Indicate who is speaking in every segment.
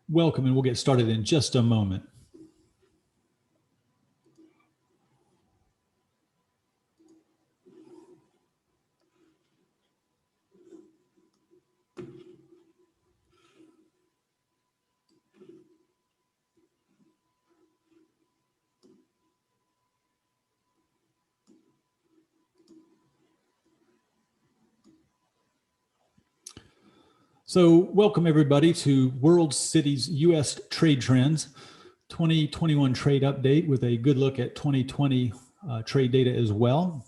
Speaker 1: Welcome, and we'll get started in just a moment. So welcome everybody to WorldCity's U.S. Trade Trends 2021 Trade Update with a good look at 2020 trade data as well.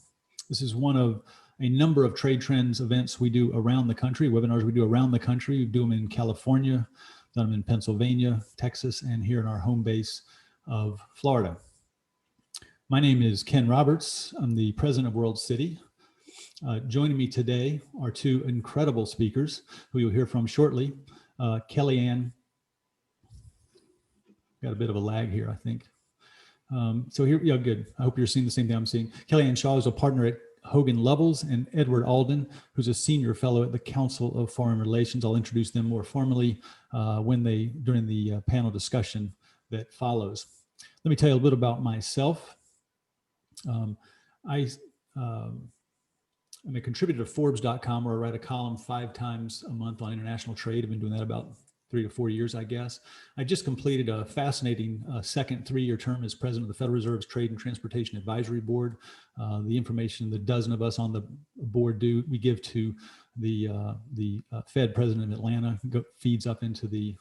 Speaker 1: This is one of a number of trade trends events we do around the country, webinars we do around the country. We do them in California, done them in Pennsylvania, Texas, and here in our home base of Florida. My name is Ken Roberts. I'm the president of WorldCity. Joining me today are two incredible speakers who you'll hear from shortly. Kellyanne, got a bit of a lag here, I think. So here, yeah, good. I hope you're seeing the same thing I'm seeing. Kellyanne Shaw is a partner at Hogan Lovells, and Edward Alden, who's a senior fellow at the Council of Foreign Relations. I'll introduce them more formally during the panel discussion that follows. Let me tell you a little bit about myself. I'm a contributor to Forbes.com, where I write a column 5 times a month on international trade. I've been doing that about 3 to 4 years, I guess. I just completed a fascinating second 3-year term as president of the Federal Reserve's Trade and Transportation Advisory Board. The information the dozen of us on the board do, we give to the Fed president in Atlanta, feeds up into the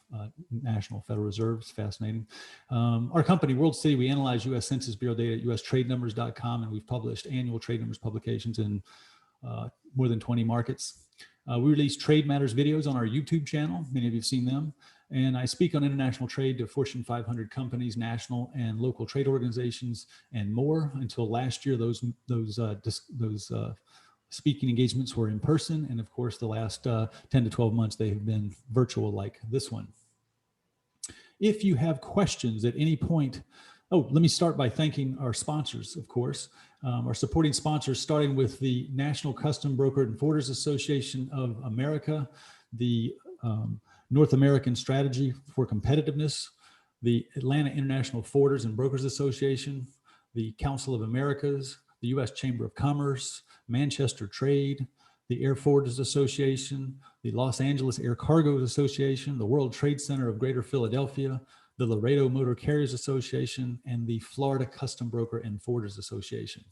Speaker 1: National Federal Reserve. It's fascinating. Our company, WorldCity, we analyze U.S. Census Bureau data at ustradenumbers.com, and we've published annual trade numbers publications in more than 20 markets. We release Trade Matters videos on our YouTube channel. Many of you have seen them. And I speak on international trade to Fortune 500 companies, national and local trade organizations, and more. Until last year, those speaking engagements were in person. And of course, the last 10 to 12 months, they have been virtual like this one. If you have questions at any point, let me start by thanking our sponsors, of course. Our supporting sponsors, starting with the National Custom Broker and Forwarders Association of America, the North American Strategy for Competitiveness, the Atlanta International Forwarders and Brokers Association, the Council of Americas, the U.S. Chamber of Commerce, Manchester Trade, the Airforwarders Association, the Los Angeles Air Cargo Association, the World Trade Center of Greater Philadelphia, the Laredo Motor Carriers Association, and the Florida Custom Broker and Forwarders Association.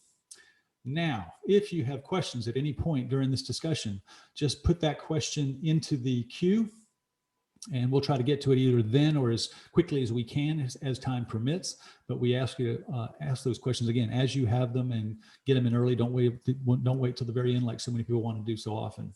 Speaker 1: Now, if you have questions at any point during this discussion, just put that question into the queue, and we'll try to get to it either then or as quickly as we can as time permits. But we ask you to ask those questions again as you have them, and get them in early. Don't wait till the very end like so many people want to do so often.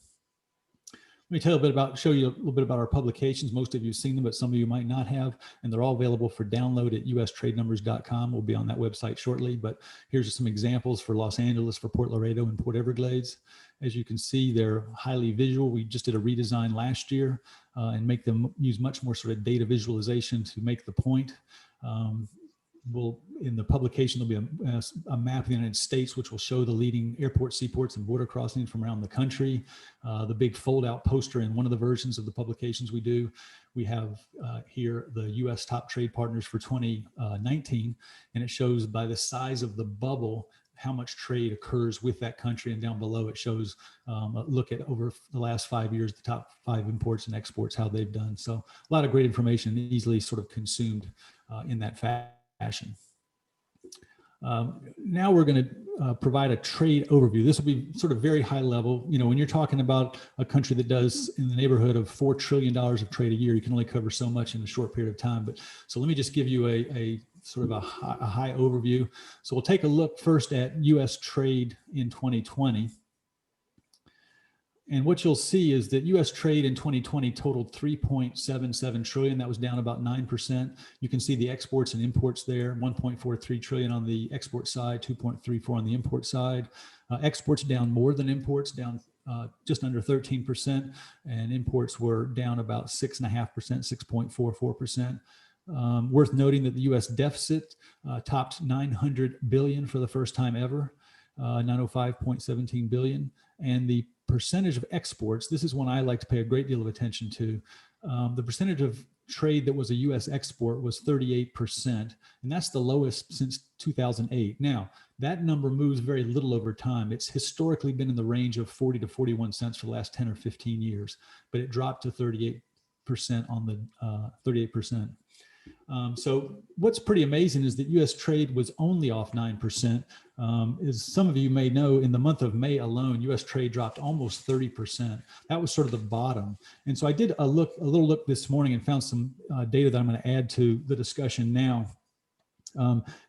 Speaker 1: Let me show you a little bit about our publications. Most of you have seen them, but some of you might not have, and they're all available for download at ustradenumbers.com. We'll be on that website shortly, but here's some examples for Los Angeles, for Port Laredo, and Port Everglades. As you can see, they're highly visual. We just did a redesign last year and make them use much more sort of data visualization to make the point. In the publication, there'll be a map of the United States, which will show the leading airports, seaports, and border crossings from around the country. The big fold-out poster in one of the versions of the publications we do. We have here the U.S. top trade partners for 2019, and it shows by the size of the bubble how much trade occurs with that country, and down below it shows a look at over the last 5 years, the top 5 imports and exports, how they've done. So a lot of great information, easily sort of consumed in that fashion. Now we're going to provide a trade overview. This will be sort of very high level. You know, when you're talking about a country that does in the neighborhood of $4 trillion of trade a year, you can only cover so much in a short period of time. But so let me just give you a sort of a high overview. So we'll take a look first at U.S. trade in 2020. And what you'll see is that U.S. trade in 2020 totaled $3.77 trillion. That was down about 9%. You can see the exports and imports there, $1.43 trillion on the export side, $2.34 on the import side. Exports down more than imports, down just under 13%, and imports were down about 6.5%, 6.44%. Worth noting that the U.S. deficit topped $900 billion for the first time ever, 905.17 billion, and the percentage of exports, this is one I like to pay a great deal of attention to. The percentage of trade that was a U.S. export was 38%, and that's the lowest since 2008. Now, that number moves very little over time. It's historically been in the range of 40 to 41 cents for the last 10 or 15 years, but it dropped to 38% on the 38%. So what's pretty amazing is that U.S. trade was only off 9%. As some of you may know, in the month of May alone, U.S. trade dropped almost 30%. That was sort of the bottom. And so I did a little look this morning and found some data that I'm going to add to the discussion now.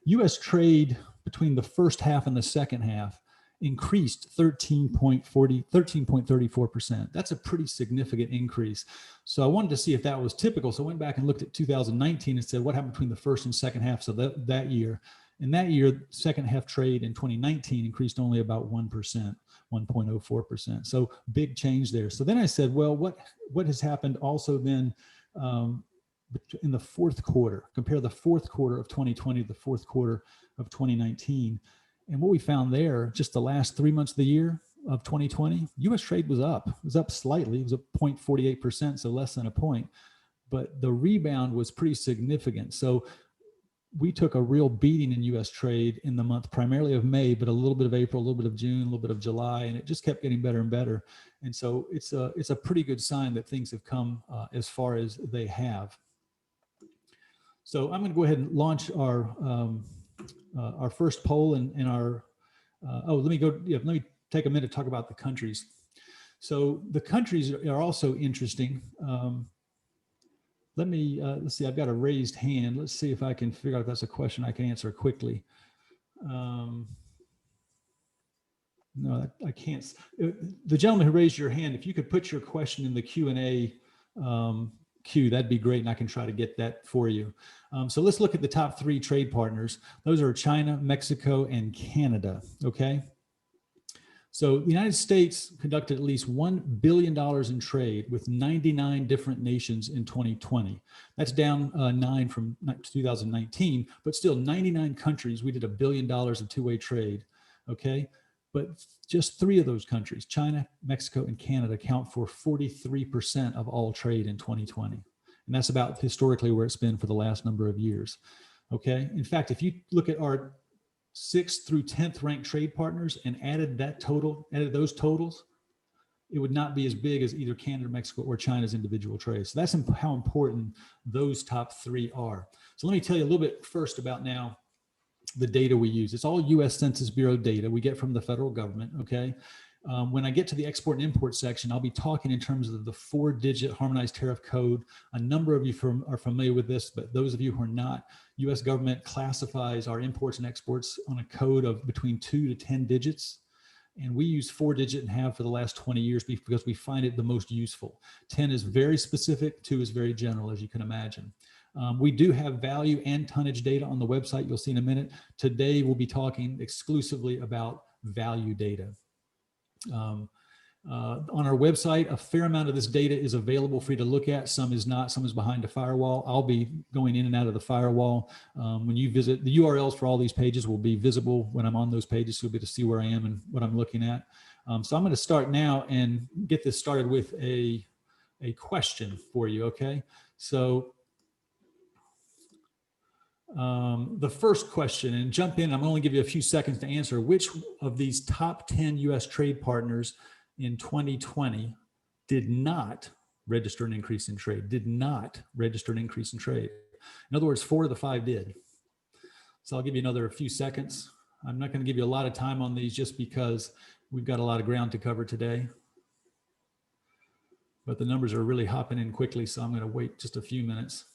Speaker 1: U.S. trade between the first half and the second half increased 13.34%. That's a pretty significant increase. So I wanted to see if that was typical. So I went back and looked at 2019 and said, what happened between the first and second half? So that year, and that year, second half trade in 2019 increased only about 1%, 1.04%. So big change there. So then I said, well, what has happened also then in the fourth quarter? Compare the fourth quarter of 2020 to the fourth quarter of 2019. And what we found there, just the last 3 months of the year of 2020, U.S. trade was up. It was up slightly. It was up 0.48%, so less than a point. But the rebound was pretty significant. So we took a real beating in U.S. trade in the month primarily of May, but a little bit of April, a little bit of June, a little bit of July, and it just kept getting better and better. And so it's a pretty good sign that things have come as far as they have. So I'm going to go ahead and launch our first poll in our, let me take a minute to talk about the countries. So the countries are also interesting. Let's see, I've got a raised hand. Let's see if I can figure out if that's a question I can answer quickly. No, I can't. The gentleman who raised your hand, if you could put your question in the Q&A queue, that'd be great, and I can try to get that for you. So let's look at the top 3 trade partners. Those are China, Mexico, and Canada, okay? So the United States conducted at least $1 billion in trade with 99 different nations in 2020. That's down 9 from 2019, but still 99 countries, we did $1 billion of two-way trade, okay? But just 3 of those countries, China, Mexico, and Canada, account for 43% of all trade in 2020. And that's about historically where it's been for the last number of years, okay? In fact, if you look at our 6th through 10th ranked trade partners and added those totals, it would not be as big as either Canada, Mexico, or China's individual trades. So that's how important those top 3 are. So let me tell you a little bit first about now the data we use. It's all U.S. Census Bureau data we get from the federal government, okay? When I get to the export and import section, I'll be talking in terms of the 4-digit harmonized tariff code. A number of you are familiar with this, but those of you who are not, U.S. government classifies our imports and exports on a code of between 2 to 10 digits. And we use 4-digit and have for the last 20 years because we find it the most useful. 10 is very specific, 2 is very general, as you can imagine. We do have value and tonnage data on the website. You'll see in a minute. Today, we'll be talking exclusively about value data. On our website, a fair amount of this data is available for you to look at. Some is not, some is behind a firewall. I'll be going in and out of the firewall. When you visit, the URLs for all these pages will be visible when I'm on those pages, so you'll be able to see where I am and what I'm looking at. So I'm going to start now and get this started with a question for you, okay? So the first question, and jump in, I'm only give you a few seconds to answer. Which of these top 10 U.S. trade partners in 2020 did not register an increase in trade? Did not register an increase in trade. In other words, 4 of the 5 did. So I'll give you another few seconds. I'm not going to give you a lot of time on these just because we've got a lot of ground to cover today. But the numbers are really hopping in quickly, so I'm going to wait just a few minutes.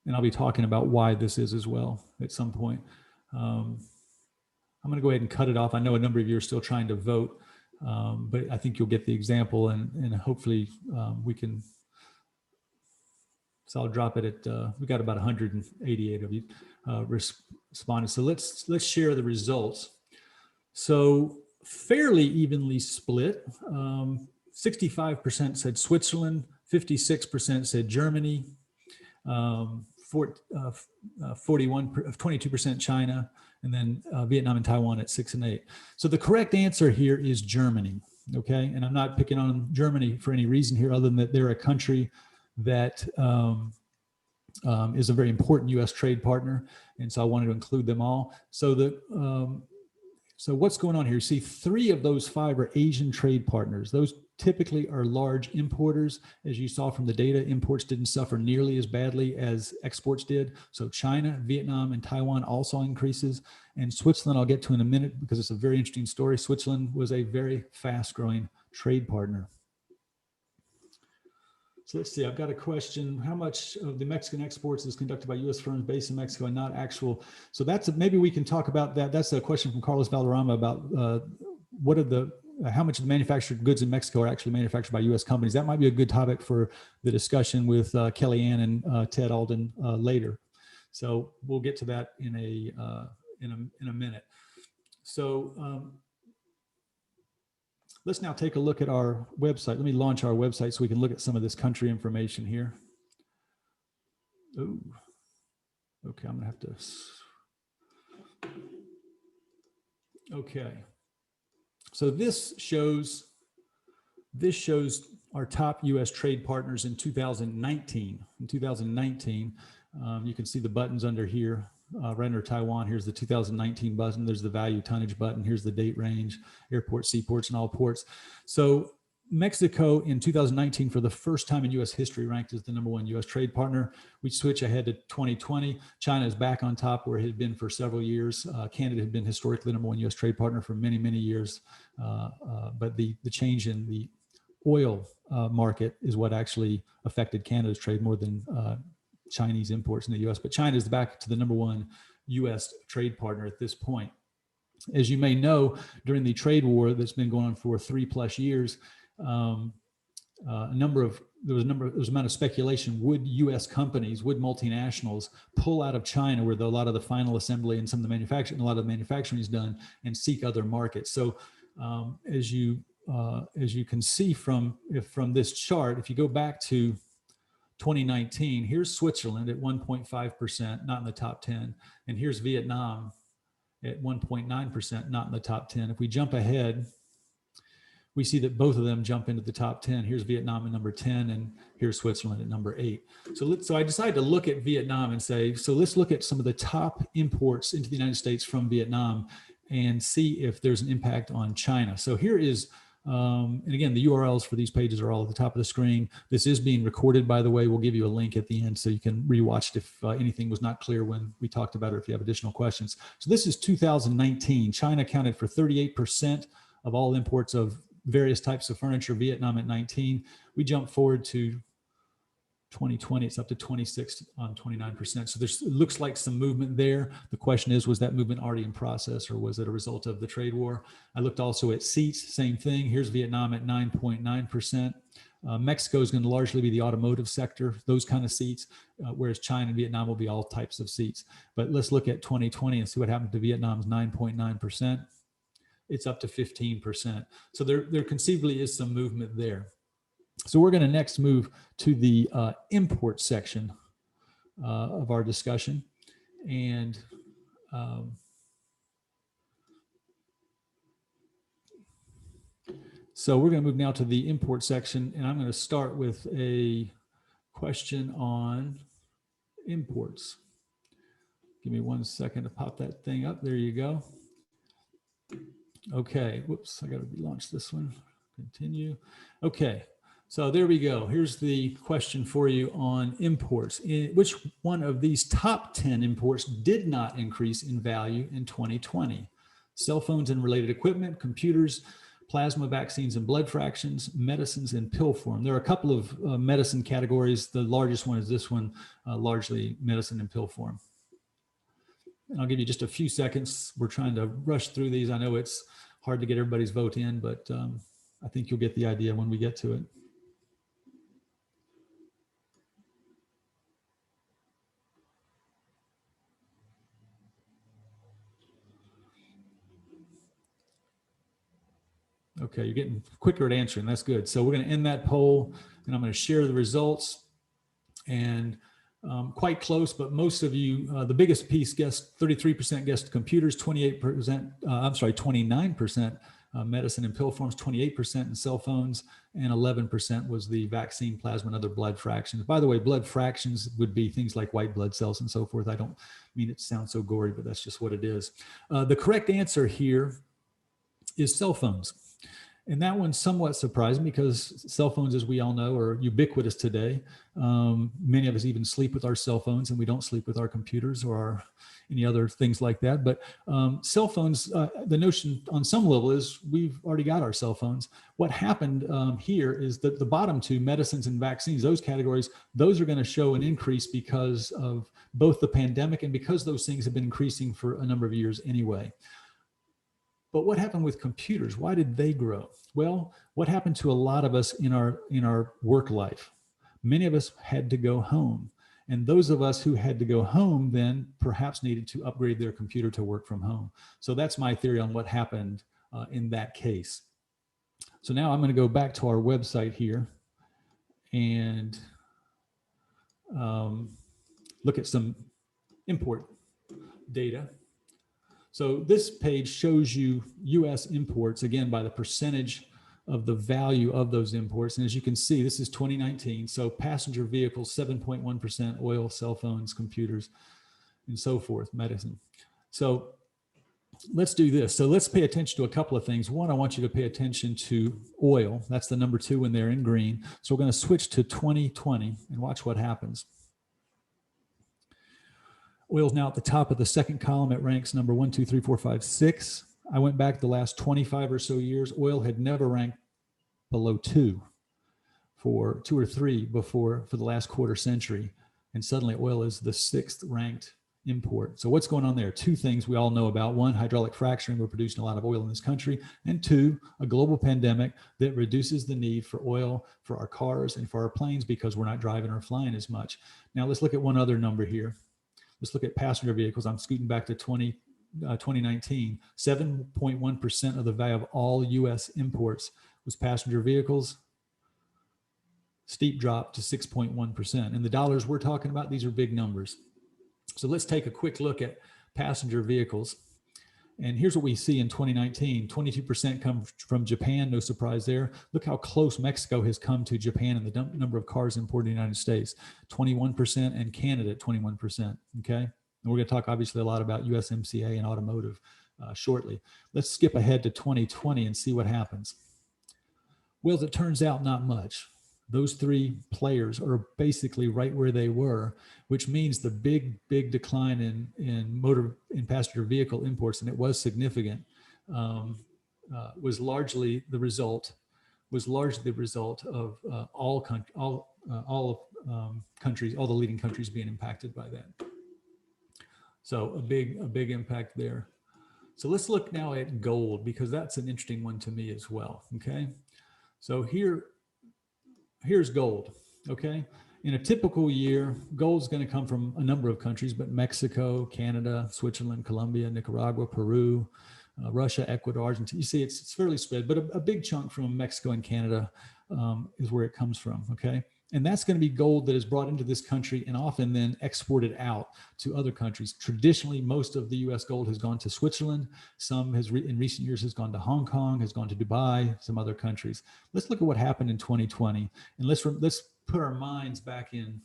Speaker 1: And I'll be talking about why this is as well at some point. I'm going to go ahead and cut it off. I know a number of you are still trying to vote, but I think you'll get the example, and hopefully we can. So I'll drop it at. We got about 188 of you responded. So let's share the results. So fairly evenly split. 65% said Switzerland, 56% said Germany. 22% China, and then Vietnam and Taiwan at 6 and 8. So the correct answer here is Germany. Okay, and I'm not picking on Germany for any reason here, other than that they're a country that is a very important U.S. trade partner, and so I wanted to include them all. So so what's going on here? See, 3 of those 5 are Asian trade partners. Those typically are large importers. As you saw from the data, imports didn't suffer nearly as badly as exports did. So China, Vietnam, and Taiwan all saw increases. And Switzerland, I'll get to in a minute because it's a very interesting story. Switzerland was a very fast-growing trade partner. So let's see, I've got a question. How much of the Mexican exports is conducted by U.S. firms based in Mexico and not actual? So that's, maybe we can talk about that. That's a question from Carlos Valderrama about what are how much of the manufactured goods in Mexico are actually manufactured by U.S. companies. That might be a good topic for the discussion with Kellyanne and Ted Alden later. So we'll get to that in a minute. So let's now take a look at our website. Let me launch our website so we can look at some of this country information here. Oh, okay, I'm gonna have to. Okay, so this shows our top U.S. trade partners in 2019. In 2019, you can see the buttons under here. Right under Taiwan, here's the 2019 button. There's the value tonnage button. Here's the date range, airports, seaports, and all ports. So Mexico in 2019, for the first time in U.S. history, ranked as the #1 U.S. trade partner. We switch ahead to 2020. China is back on top where it had been for several years. Canada had been historically the #1 U.S. trade partner for many, many years. But the change in the oil market is what actually affected Canada's trade more than Chinese imports in the U.S., but China is back to the #1 U.S. trade partner at this point. As you may know, during the trade war that's been going on for 3+ years, there was a amount of speculation: would U.S. companies, would multinationals pull out of China, where a lot of the final assembly and some of the manufacturing, a lot of the manufacturing is done, and seek other markets? So, as you can see from this chart, if you go back to 2019, here's Switzerland at 1.5%, not in the top 10. And here's Vietnam at 1.9%, not in the top 10. If we jump ahead, we see that both of them jump into the top 10. Here's Vietnam at number 10, and here's Switzerland at number 8. So I decided to look at Vietnam and say, so let's look at some of the top imports into the United States from Vietnam and see if there's an impact on China. So here is, and again, the URLs for these pages are all at the top of the screen. This is being recorded, by the way. We'll give you a link at the end so you can rewatch it if anything was not clear when we talked about it, or if you have additional questions. So this is 2019. China accounted for 38% of all imports of various types of furniture, Vietnam at 19. We jump forward to 2020, it's up to 26 on 29%. So it looks like some movement there. The question is, was that movement already in process, or was it a result of the trade war? I looked also at seats, same thing. Here's Vietnam at 9.9%. Mexico is going to largely be the automotive sector, those kind of seats, whereas China and Vietnam will be all types of seats. But let's look at 2020 and see what happened to Vietnam's 9.9%. It's up to 15%. So there conceivably is some movement there. So we're going to next move to the import section of our discussion. And so we're going to move now to the import section, and I'm going to start with a question on imports. Give me 1 second to pop that thing up. There you go. Okay, whoops, I got to relaunch this one. Continue. Okay. So there we go. Here's the question for you on imports. Which one of these top 10 imports did not increase in value in 2020? Cell phones and related equipment, computers, plasma, vaccines and blood fractions, medicines and pill form. There are a couple of medicine categories. The largest one is this one, largely medicine and pill form. And I'll give you just a few seconds. We're trying to rush through these. I know it's hard to get everybody's vote in, but I think you'll get the idea when we get to it. Okay, you're getting quicker at answering. That's good. So we're going to end that poll, and I'm going to share the results. And quite close, but most of you, the biggest piece guessed, 33% guessed computers, 29% medicine and pill forms, 28% in cell phones, and 11% was the vaccine, plasma, and other blood fractions. By the way, blood fractions would be things like white blood cells and so forth. I don't mean it to sound so gory, but that's just what it is. The correct answer here is cell phones. And that one's somewhat surprising because cell phones, as we all know, are ubiquitous today. Many of us even sleep with our cell phones, and we don't sleep with our computers or any other things like that. But cell phones, the notion on some level is we've already got our cell phones. What happened here is that the bottom two, medicines and vaccines, those categories, those are going to show an increase because of both the pandemic and because those things have been increasing for a number of years anyway. But what happened with computers? Why did they grow? Well, what happened to a lot of us in our work life? Many of us had to go home. And those of us who had to go home then perhaps needed to upgrade their computer to work from home. So that's my theory on what happened in that case. So now I'm going to go back to our website here and look at some import data. So this page shows you U.S. imports, again, by the percentage of the value of those imports. And as you can see, this is 2019. So passenger vehicles, 7.1%, oil, cell phones, computers, and so forth, medicine. So let's do this. So let's pay attention to a couple of things. One, I want you to pay attention to oil. That's the number 2 when they're in green. So we're going to switch to 2020 and watch what happens. Oil's now at the top of the second column. It ranks number 1, 2, 3, 4, 5, 6. I went back the last 25 or so years. Oil had never ranked below 2 for 2 or 3 before for the last quarter century. And suddenly oil is the 6th ranked import. So what's going on there? 2 things we all know about. 1, hydraulic fracturing. We're producing a lot of oil in this country. And 2, a global pandemic that reduces the need for oil for our cars and for our planes because we're not driving or flying as much. Now let's look at one other number here. Let's look at passenger vehicles. I'm scooting back to 2019. 7.1% of the value of all U.S. imports was passenger vehicles. Steep drop to 6.1%. And the dollars we're talking about, these are big numbers. So let's take a quick look at passenger vehicles. And here's what we see in 2019. 22% come from Japan, no surprise there. Look how close Mexico has come to Japan and the number of cars imported in the United States. 21% and Canada at 21%, okay? And we're gonna talk obviously a lot about U.S.M.C.A. and automotive shortly. Let's skip ahead to 2020 and see what happens. Well, as it turns out, not much. Those 3 players are basically right where they were, which means the big decline in passenger vehicle imports, and it was significant, was largely the result of all the leading countries being impacted by that. So a big impact there. So let's look now at gold, because that's an interesting one to me as well. Okay, so here's gold, okay? In a typical year, gold's gonna come from a number of countries, but Mexico, Canada, Switzerland, Colombia, Nicaragua, Peru, Russia, Ecuador, Argentina. You see it's fairly spread, but a big chunk from Mexico and Canada is where it comes from, okay? And that's gonna be gold that is brought into this country and often then exported out to other countries. Traditionally, most of the US gold has gone to Switzerland. Some in recent years has gone to Hong Kong, has gone to Dubai, some other countries. Let's look at what happened in 2020. And let's put our minds back in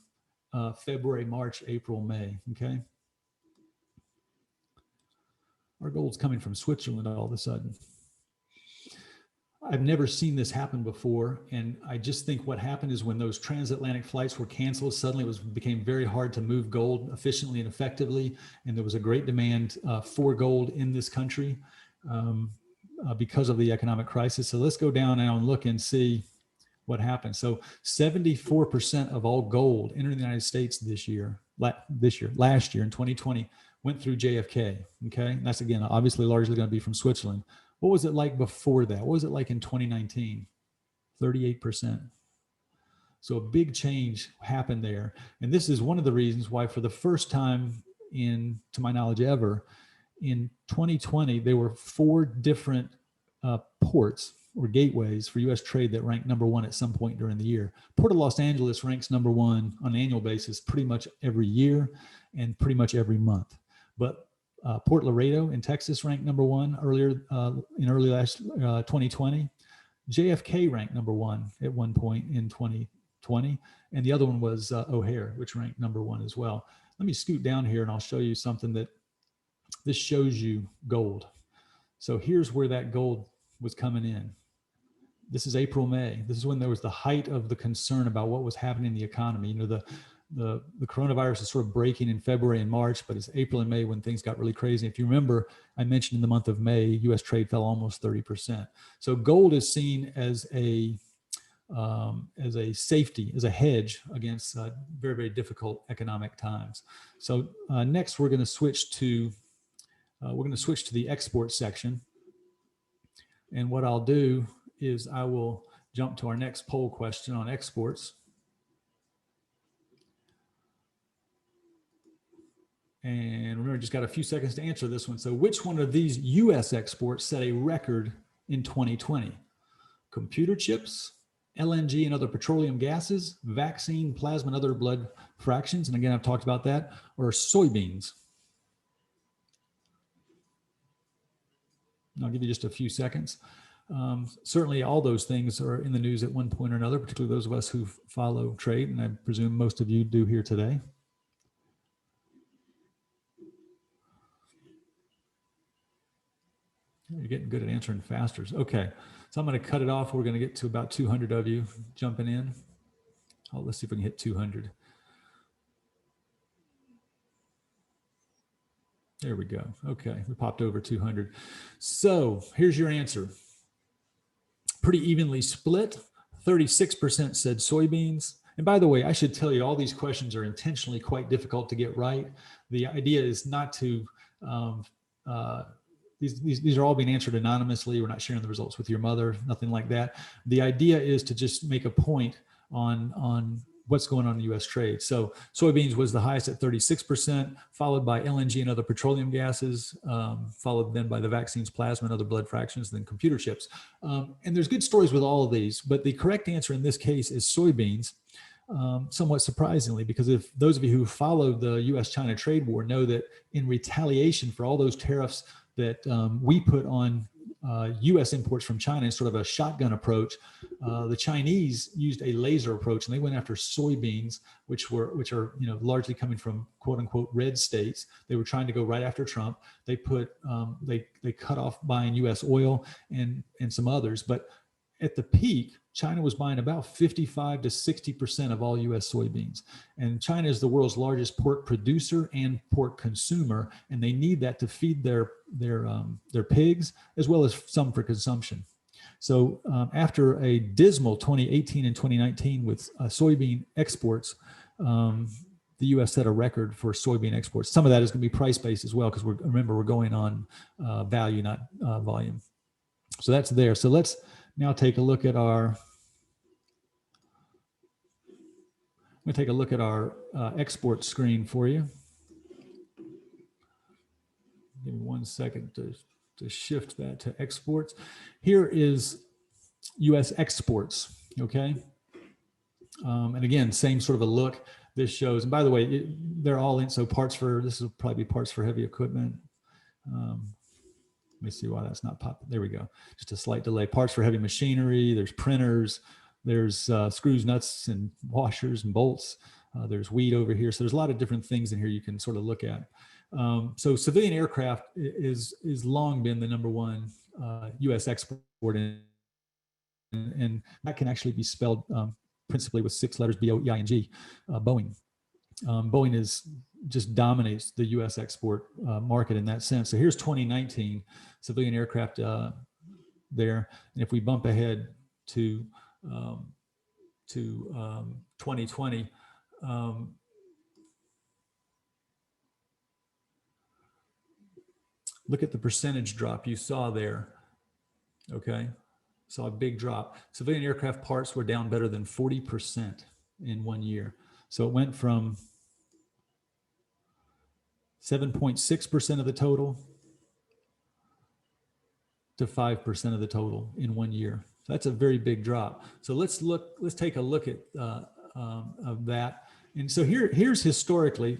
Speaker 1: February, March, April, May, okay? Our gold's coming from Switzerland all of a sudden. I've never seen this happen before. And I just think what happened is when those transatlantic flights were canceled, suddenly it became very hard to move gold efficiently and effectively. And there was a great demand for gold in this country because of the economic crisis. So let's go down now and look and see what happened. So 74% of all gold entered the United States last year in 2020, went through JFK, okay? And that's, again, obviously largely gonna be from Switzerland. What was it like before that? What was it like in 2019? 38%. So a big change happened there. And this is one of the reasons why for the first time to my knowledge ever, in 2020, there were 4 different ports or gateways for U.S. trade that rank #1 at some point during the year. Port of Los Angeles ranks #1 on an annual basis pretty much every year and pretty much every month. But Port Laredo in Texas ranked #1 earlier in early last 2020. JFK ranked #1 at one point in 2020, and the other one was O'Hare, which ranked #1 as well. Let me scoot down here and I'll show you something that this shows you gold. So here's where that gold was coming in. This is April, May. This is when there was the height of the concern about what was happening in the economy. You know, the coronavirus is sort of breaking in February and March, but it's April and May when things got really crazy. If you remember, I mentioned in the month of May, U.S. trade fell almost 30%. So gold is seen as a safety, as a hedge against very, very difficult economic times. So next, we're going to switch to the export section. And what I'll do is I will jump to our next poll question on exports. And remember, just got a few seconds to answer this one. So which one of these U.S. exports set a record in 2020? Computer chips, LNG and other petroleum gases, vaccine, plasma, and other blood fractions. And again, I've talked about that, or soybeans. I'll give you just a few seconds. Certainly all those things are in the news at one point or another, particularly those of us who follow trade, and I presume most of you do here today. You're getting good at answering faster. Okay, so I'm going to cut it off. We're going to get to about 200 of you jumping in. Oh, let's see if we can hit 200. There we go. Okay, we popped over 200. So here's your answer. Pretty evenly split. 36% said soybeans. And by the way, I should tell you, all these questions are intentionally quite difficult to get right. The idea is not to, these are all being answered anonymously. We're not sharing the results with your mother, nothing like that. The idea is to just make a point on what's going on in U.S. trade. So soybeans was the highest at 36%, followed by LNG and other petroleum gases, followed then by the vaccines, plasma, and other blood fractions, then computer chips. And there's good stories with all of these, but the correct answer in this case is soybeans, somewhat surprisingly, because if those of you who followed the U.S.-China trade war know that in retaliation for all those tariffs that we put on U.S. imports from China in sort of a shotgun approach, the Chinese used a laser approach, and they went after soybeans, which are largely coming from quote unquote red states. They were trying to go right after Trump. They put they cut off buying U.S. oil and some others, but at the peak, China was buying about 55 to 60% of all U.S. soybeans. And China is the world's largest pork producer and pork consumer, and they need that to feed their pigs, as well as some for consumption. So after a dismal 2018 and 2019 with soybean exports, the U.S. set a record for soybean exports. Some of that is going to be price-based as well, because remember, we're going on value, not volume. So that's there. So let's now take a look at our, I'm going to take a look at our export screen for you. Give me 1 second to shift that to exports. Here is U.S. exports, okay? And again, same sort of a look. This shows, and by the way, they're all in, so this will probably be parts for heavy equipment. Let me see why that's not popping. There we go. Just a slight delay. Parts for heavy machinery. There's printers. There's screws, nuts, and washers and bolts. There's wheat over here. So there's a lot of different things in here you can sort of look at. So civilian aircraft is long been the #1 U.S. export, and that can actually be spelled principally with 6 letters, B-O-E-I-N-G, Boeing. Boeing just dominates the U.S. export market in that sense. So here's 2019 civilian aircraft there, and if we bump ahead to 2020, look at the percentage drop you saw there. Okay, saw a big drop. Civilian aircraft parts were down better than 40% in 1 year. So it went from 7.6% of the total to 5% of the total in 1 year. So that's a very big drop. So let's take a look at of that. And so here's historically,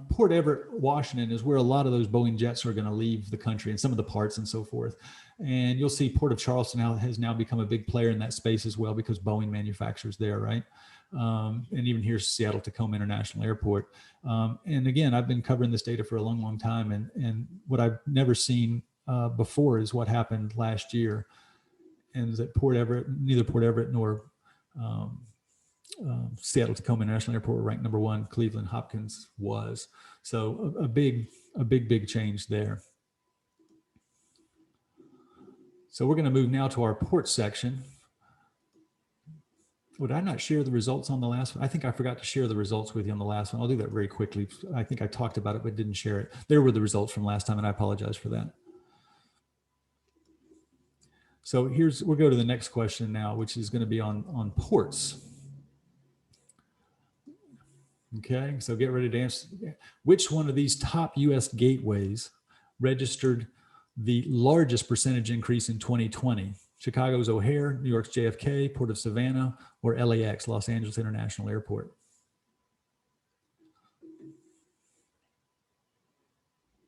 Speaker 1: Port Everett, Washington is where a lot of those Boeing jets are going to leave the country, and some of the parts and so forth. And you'll see Port of Charleston has now become a big player in that space as well, because Boeing manufactures there, right? And even here's Seattle Tacoma International Airport. And again, I've been covering this data for a long, long time. And what I've never seen before is what happened last year. And that Port Everett, neither Port Everett nor Seattle Tacoma International Airport were ranked #1. Cleveland Hopkins was. So a big change there. So we're going to move now to our port section. Would I not share the results on the last one? I think I forgot to share the results with you on the last one. I'll do that very quickly. I think I talked about it, but didn't share it. There were the results from last time, and I apologize for that. So we'll go to the next question now, which is going to be on ports. Okay, so get ready to answer. Which one of these top U.S. gateways registered the largest percentage increase in 2020? Chicago's O'Hare, New York's JFK, Port of Savannah, or LAX, Los Angeles International Airport?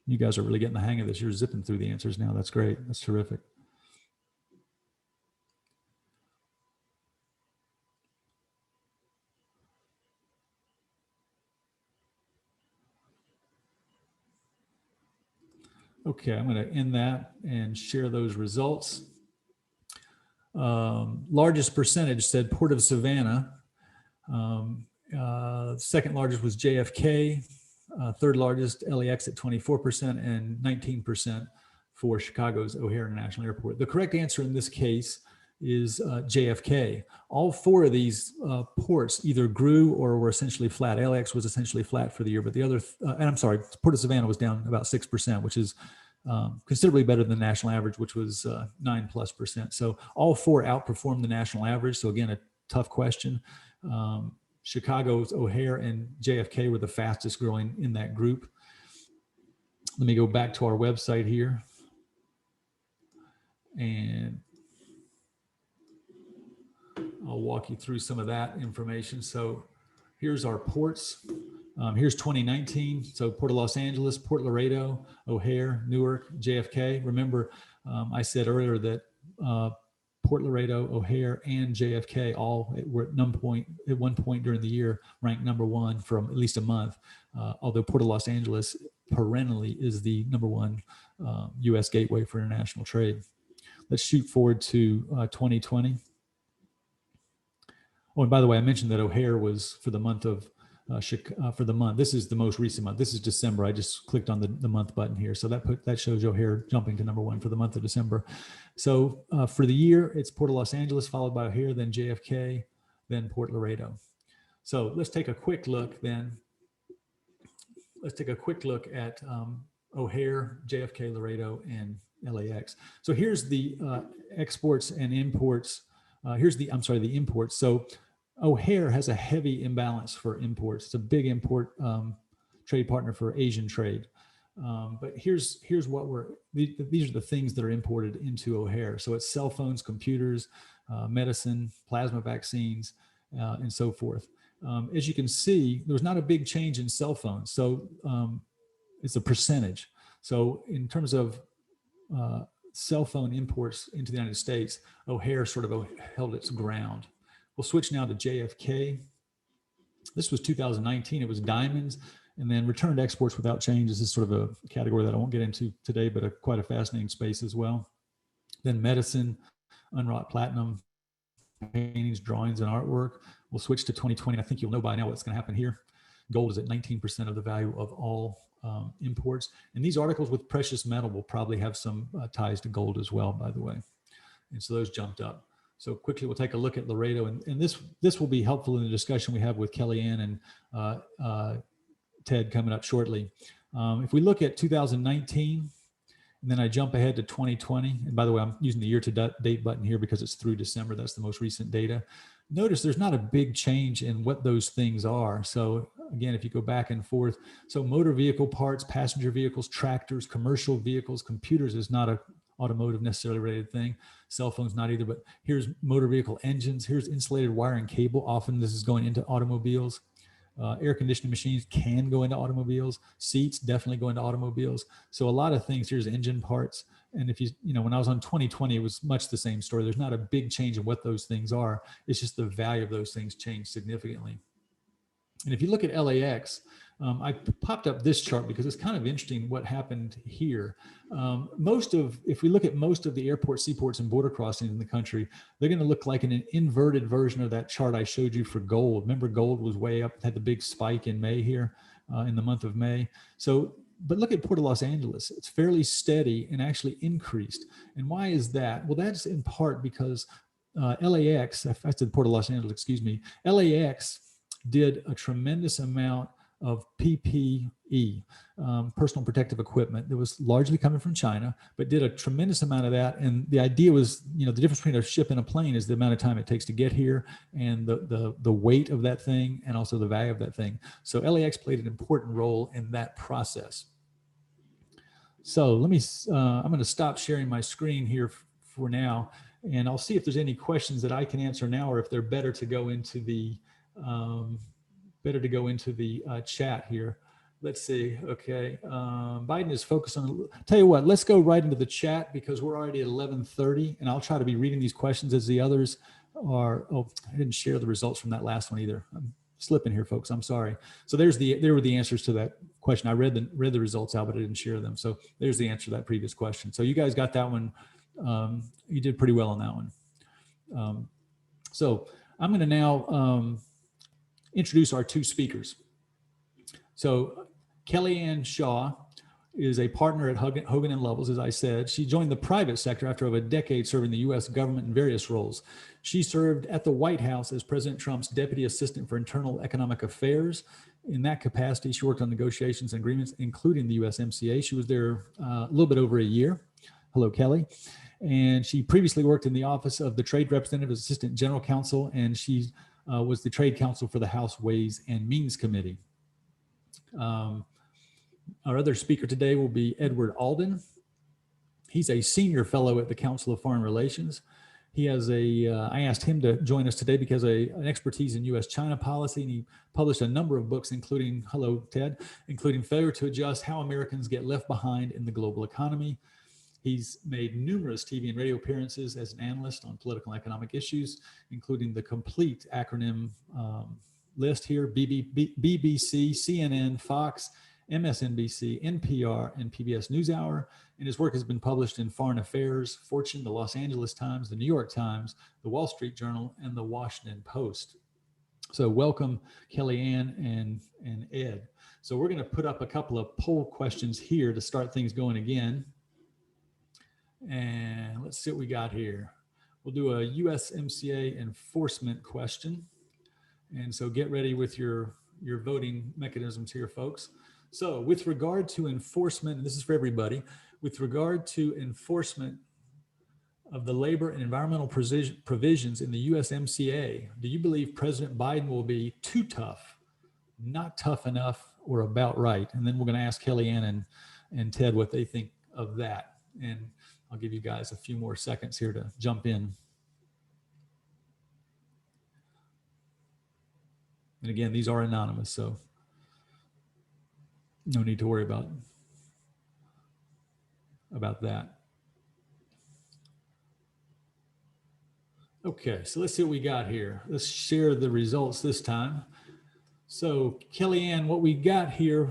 Speaker 1: You guys are really getting the hang of this. You're zipping through the answers now. That's great. That's terrific. Okay, I'm going to end that and share those results. Largest percentage said Port of Savannah. Second largest was JFK. Third largest LAX at 24% and 19% for Chicago's O'Hare International Airport. The correct answer in this case is JFK. All four of these ports either grew or were essentially flat. LAX was essentially flat for the year, but the other, and I'm sorry, Port of Savannah was down about 6%, which is considerably better than the national average, which was 9+%. So all four outperformed the national average. So again, a tough question. Chicago's O'Hare and JFK were the fastest growing in that group. Let me go back to our website here. And I'll walk you through some of that information. So here's our ports. Here's 2019. So Port of Los Angeles, Port Laredo, O'Hare, Newark, JFK. Remember, I said earlier that Port Laredo, O'Hare, and JFK all were at one point during the year ranked #1 for at least a month. Although Port of Los Angeles perennially is the #1 U.S. gateway for international trade. Let's shoot forward to 2020. Oh, and by the way, I mentioned that O'Hare was for the month of this is the most recent month. This is December. I just clicked on the month button here. So that shows O'Hare jumping to #1 for the month of December. So for the year, it's Port of Los Angeles, followed by O'Hare, then JFK, then Port Laredo. So let's take a quick look then. Let's take a quick look at O'Hare, JFK, Laredo, and LAX. So here's the exports and imports. The imports. So O'Hare has a heavy imbalance for imports. It's a big import trade partner for Asian trade. But here's what these are the things that are imported into O'Hare. So it's cell phones, computers, medicine, plasma vaccines, and so forth. As you can see, there's not a big change in cell phones. So it's a percentage. So in terms of cell phone imports into the United States, O'Hare sort of held its ground. We'll switch now to JFK. This was 2019. It was diamonds, and then returned exports without change. This is sort of a category that I won't get into today, but quite a fascinating space as well. Then medicine, unwrought platinum, paintings, drawings, and artwork. We'll switch to 2020. I think you'll know by now what's going to happen here. Gold is at 19% of the value of all imports. And these articles with precious metal will probably have some ties to gold as well, by the way. And so those jumped up. So quickly, we'll take a look at Laredo. And this will be helpful in the discussion we have with Kellyanne and Ted coming up shortly. If we look at 2019, and then I jump ahead to 2020. And by the way, I'm using the year-to-date button here because it's through December. That's the most recent data. Notice there's not a big change in what those things are. So again, if you go back and forth, so motor vehicle parts, passenger vehicles, tractors, commercial vehicles, computers is not a automotive necessarily related thing. Cell phones, not either, but here's motor vehicle engines. Here's insulated wire and cable. Often this is going into automobiles. Air conditioning machines can go into automobiles. Seats definitely go into automobiles. So a lot of things. Here's engine parts. And if you know, when I was on 2020, it was much the same story. There's not a big change in what those things are. It's just the value of those things changed significantly. And if you look at LAX, I popped up this chart because it's kind of interesting what happened here. If we look at most of the airports, seaports, and border crossings in the country, they're going to look like an inverted version of that chart I showed you for gold. Remember, gold was way up, had the big spike in May here, in the month of May. So, but look at Port of Los Angeles. It's fairly steady and actually increased. And why is that? Well, that's in part because LAX, I said Port of Los Angeles, excuse me, LAX did a tremendous amount of PPE, personal protective equipment, that was largely coming from China, but did a tremendous amount of that. And the idea was, you know, the difference between a ship and a plane is the amount of time it takes to get here, and the weight of that thing, and also the value of that thing. So LAX played an important role in that process. So let me, I'm going to stop sharing my screen here for now, and I'll see if there's any questions that I can answer now, or if they're better to go into the chat here. Let's see. Okay. Biden is focused on, tell you what, let's go right into the chat because we're already at 11:30, and I'll try to be reading these questions as the others are. Oh, I didn't share the results from that last one either. I'm slipping here, folks. I'm sorry. So there were the answers to that question. I read the results out, but I didn't share them. So there's the answer to that previous question. So you guys got that one. You did pretty well on that one. So I'm going to now introduce our two speakers. So Kellyanne Shaw is a partner at Hogan and Lovells, as I said. She joined the private sector after over a decade serving the U.S. government in various roles. She served at the White House as President Trump's Deputy Assistant for Internal Economic Affairs. In that capacity, she worked on negotiations and agreements, including the U.S.M.C.A. She was there a little bit over a year. Hello, Kelly. And she previously worked in the Office of the Trade Representative as Assistant General Counsel, and she was the Trade Counsel for the House Ways and Means Committee. Our other speaker today will be Edward Alden. He's a senior fellow at the Council of Foreign Relations. He has I asked him to join us today because an expertise in U.S.-China policy, and he published a number of books, including, hello, Ted, including Failure to Adjust, How Americans Get Left Behind in the Global Economy. He's made numerous TV and radio appearances as an analyst on political and economic issues, including the complete acronym list here: BBC, CNN, Fox, MSNBC, NPR, and PBS NewsHour. And his work has been published in Foreign Affairs, Fortune, the Los Angeles Times, the New York Times, the Wall Street Journal, and the Washington Post. So welcome, Kellyanne and Ed. So we're going to put up a couple of poll questions here to start things going again. And let's see what we got here. We'll do a U.S.M.C.A. enforcement question. And so get ready with your voting mechanisms here, folks. So with regard to enforcement, and this is for everybody, with regard to enforcement of the labor and environmental provisions in the U.S.M.C.A., do you believe President Biden will be too tough, not tough enough, or about right? And then we're going to ask Kellyanne and Ted what they think of that. And I'll give you guys a few more seconds here to jump in. And again, these are anonymous, so no need to worry about that. Okay, so let's see what we got here. Let's share the results this time. So Kellyanne, what we got here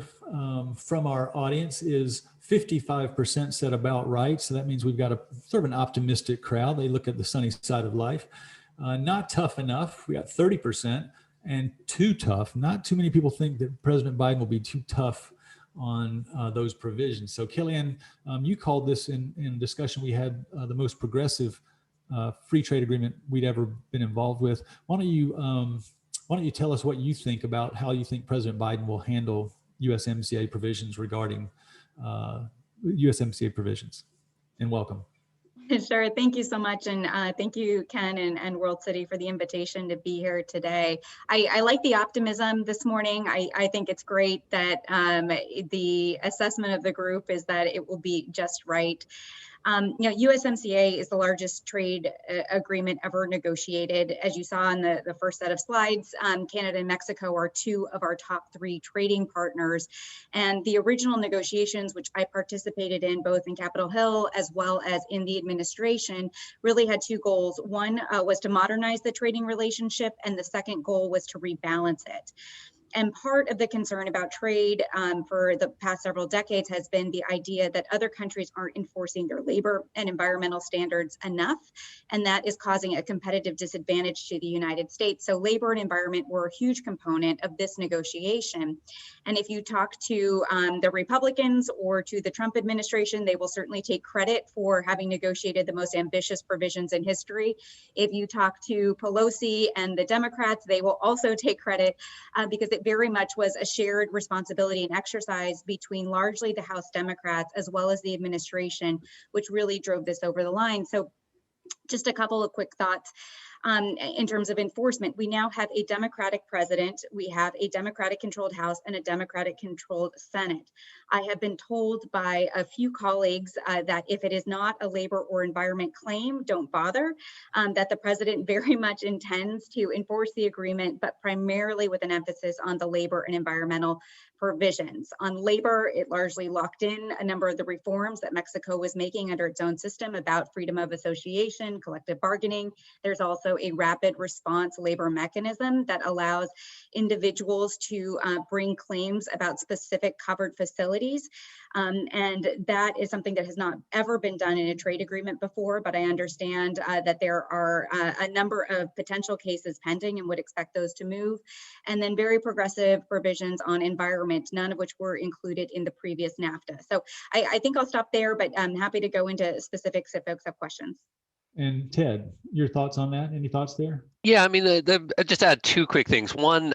Speaker 1: from our audience is 55% said about right. So that means we've got a sort of an optimistic crowd. They look at the sunny side of life. Not tough enough, we got 30%. And too tough, not too many people think that President Biden will be too tough on those provisions. So Kellyanne, you called this in a discussion we had the most progressive free trade agreement we'd ever been involved with. Why don't you tell us what you think about how you think President Biden will handle U.S.M.C.A. provisions regarding U.S.M.C.A. provisions? And welcome.
Speaker 2: Sure. Thank you so much. And thank you, Ken and WorldCity, for the invitation to be here today. I like the optimism this morning. I think it's great that the assessment of the group is that it will be just right. USMCA is the largest trade agreement ever negotiated. As you saw in the first set of slides, Canada and Mexico are two of our top 3 trading partners. And the original negotiations, which I participated in both in Capitol Hill as well as in the administration, really had 2 goals. One was to modernize the trading relationship, and the second goal was to rebalance it. And part of the concern about trade for the past several decades has been the idea that other countries aren't enforcing their labor and environmental standards enough, and that is causing a competitive disadvantage to the United States. So labor and environment were a huge component of this negotiation. And if you talk to the Republicans or to the Trump administration, they will certainly take credit for having negotiated the most ambitious provisions in history. If you talk to Pelosi and the Democrats, they will also take credit because it very much was a shared responsibility and exercise between largely the House Democrats as well as the administration, which really drove this over the line. So just a couple of quick thoughts. In terms of enforcement, we now have a Democratic president, we have a Democratic controlled House and a Democratic controlled Senate. I have been told by a few colleagues that if it is not a labor or environment claim, don't bother, that the president very much intends to enforce the agreement, but primarily with an emphasis on the labor and environmental provisions. On labor, it largely locked in a number of the reforms that Mexico was making under its own system about freedom of association, collective bargaining. There's also a rapid response labor mechanism that allows individuals to bring claims about specific covered facilities. And that is something that has not ever been done in a trade agreement before, but I understand that there are a number of potential cases pending and would expect those to move. And then very progressive provisions on environment, none of which were included in the previous NAFTA. So I think I'll stop there, but I'm happy to go into specifics if folks have questions.
Speaker 1: And Ted, your thoughts on that? Any thoughts there?
Speaker 3: Yeah, I mean, I just add 2 quick things. One,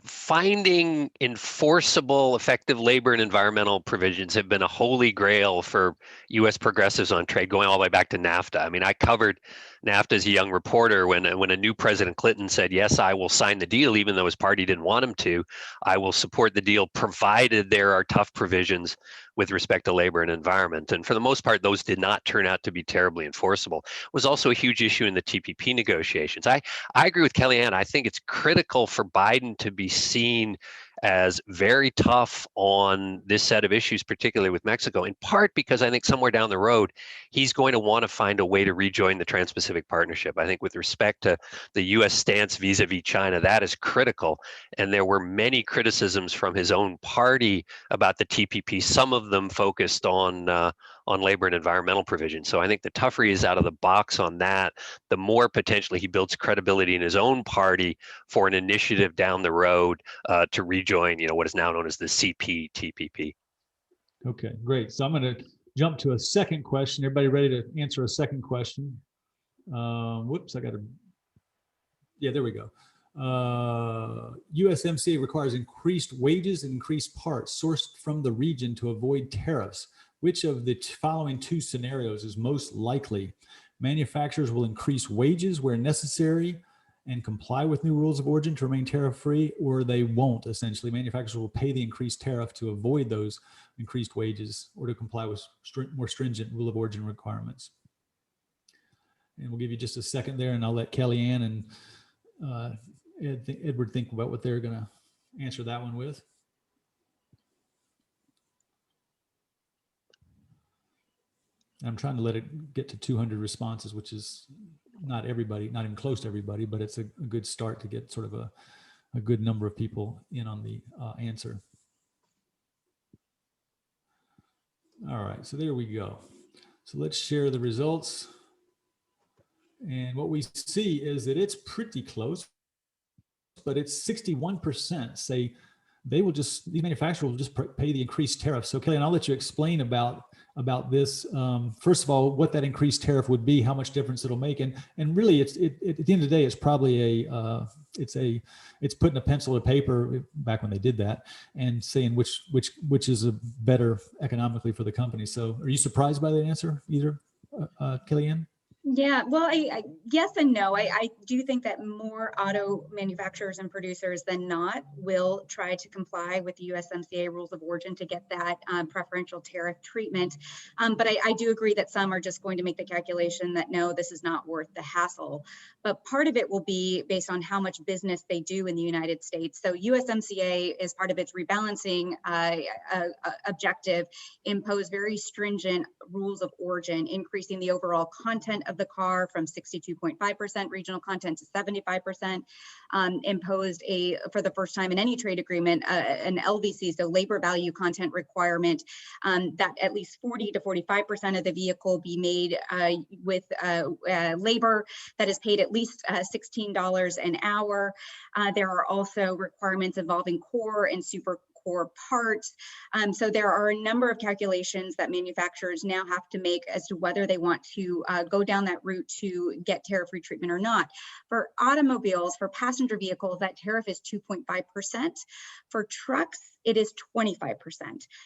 Speaker 3: finding enforceable, effective labor and environmental provisions have been a holy grail for U.S. progressives on trade, going all the way back to NAFTA. I mean, I covered NAFTA as a young reporter when a new President Clinton said, yes, I will sign the deal, even though his party didn't want him to. I will support the deal, provided there are tough provisions with respect to labor and environment. And for the most part, those did not turn out to be terribly enforceable. It was also a huge issue in the TPP negotiations. I agree with Kellyanne. I think it's critical for Biden to be seen as very tough on this set of issues, particularly with Mexico, in part because I think somewhere down the road, he's going to want to find a way to rejoin the Trans-Pacific Partnership. I think with respect to the U.S. stance vis-a-vis China, that is critical. And there were many criticisms from his own party about the TPP, some of them focused on labor and environmental provisions. So I think the tougher he is out of the box on that, the more potentially he builds credibility in his own party for an initiative down the road to rejoin, what is now known as the CPTPP.
Speaker 1: Okay, great. So I'm going to jump to a second question. Everybody ready to answer a second question? Whoops, yeah, there we go. USMCA requires increased wages and increased parts sourced from the region to avoid tariffs. Which of the following 2 scenarios is most likely? Manufacturers will increase wages where necessary and comply with new rules of origin to remain tariff-free, or they won't. Essentially, manufacturers will pay the increased tariff to avoid those increased wages or to comply with more stringent rule of origin requirements. And we'll give you just a second there, and I'll let Kellyanne and Edward think about what they're going to answer that one with. I'm trying to let it get to 200 responses, which is not everybody, not even close to everybody, but it's a good start to get sort of a good number of people in on the answer. All right, so there we go. So let's share the results. And what we see is that it's pretty close, but it's 61% say these manufacturers will just pay the increased tariff. So Kelly, and I'll let you explain about this. First of all, what that increased tariff would be, how much difference it'll make, and really, at the end of the day, it's probably it's putting a pencil to paper back when they did that and saying which is a better economically for the company. So, are you surprised by the answer, either, Kellyanne?
Speaker 2: Yeah, well, yes and no. I do think that more auto manufacturers and producers than not will try to comply with the USMCA rules of origin to get that preferential tariff treatment. But I do agree that some are just going to make the calculation that no, this is not worth the hassle. But part of it will be based on how much business they do in the United States. So USMCA, as part of its rebalancing objective, impose very stringent rules of origin, increasing the overall content of the car from 62.5% regional content to 75%, imposed for the first time in any trade agreement, an LVC, so labor value content requirement, that at least 40 to 45% of the vehicle be made with labor that is paid at least $16 an hour. There are also requirements involving core and super core parts. So there are a number of calculations that manufacturers now have to make as to whether they want to go down that route to get tariff-free treatment or not. For automobiles, for passenger vehicles, that tariff is 2.5%. For trucks, it is 25%.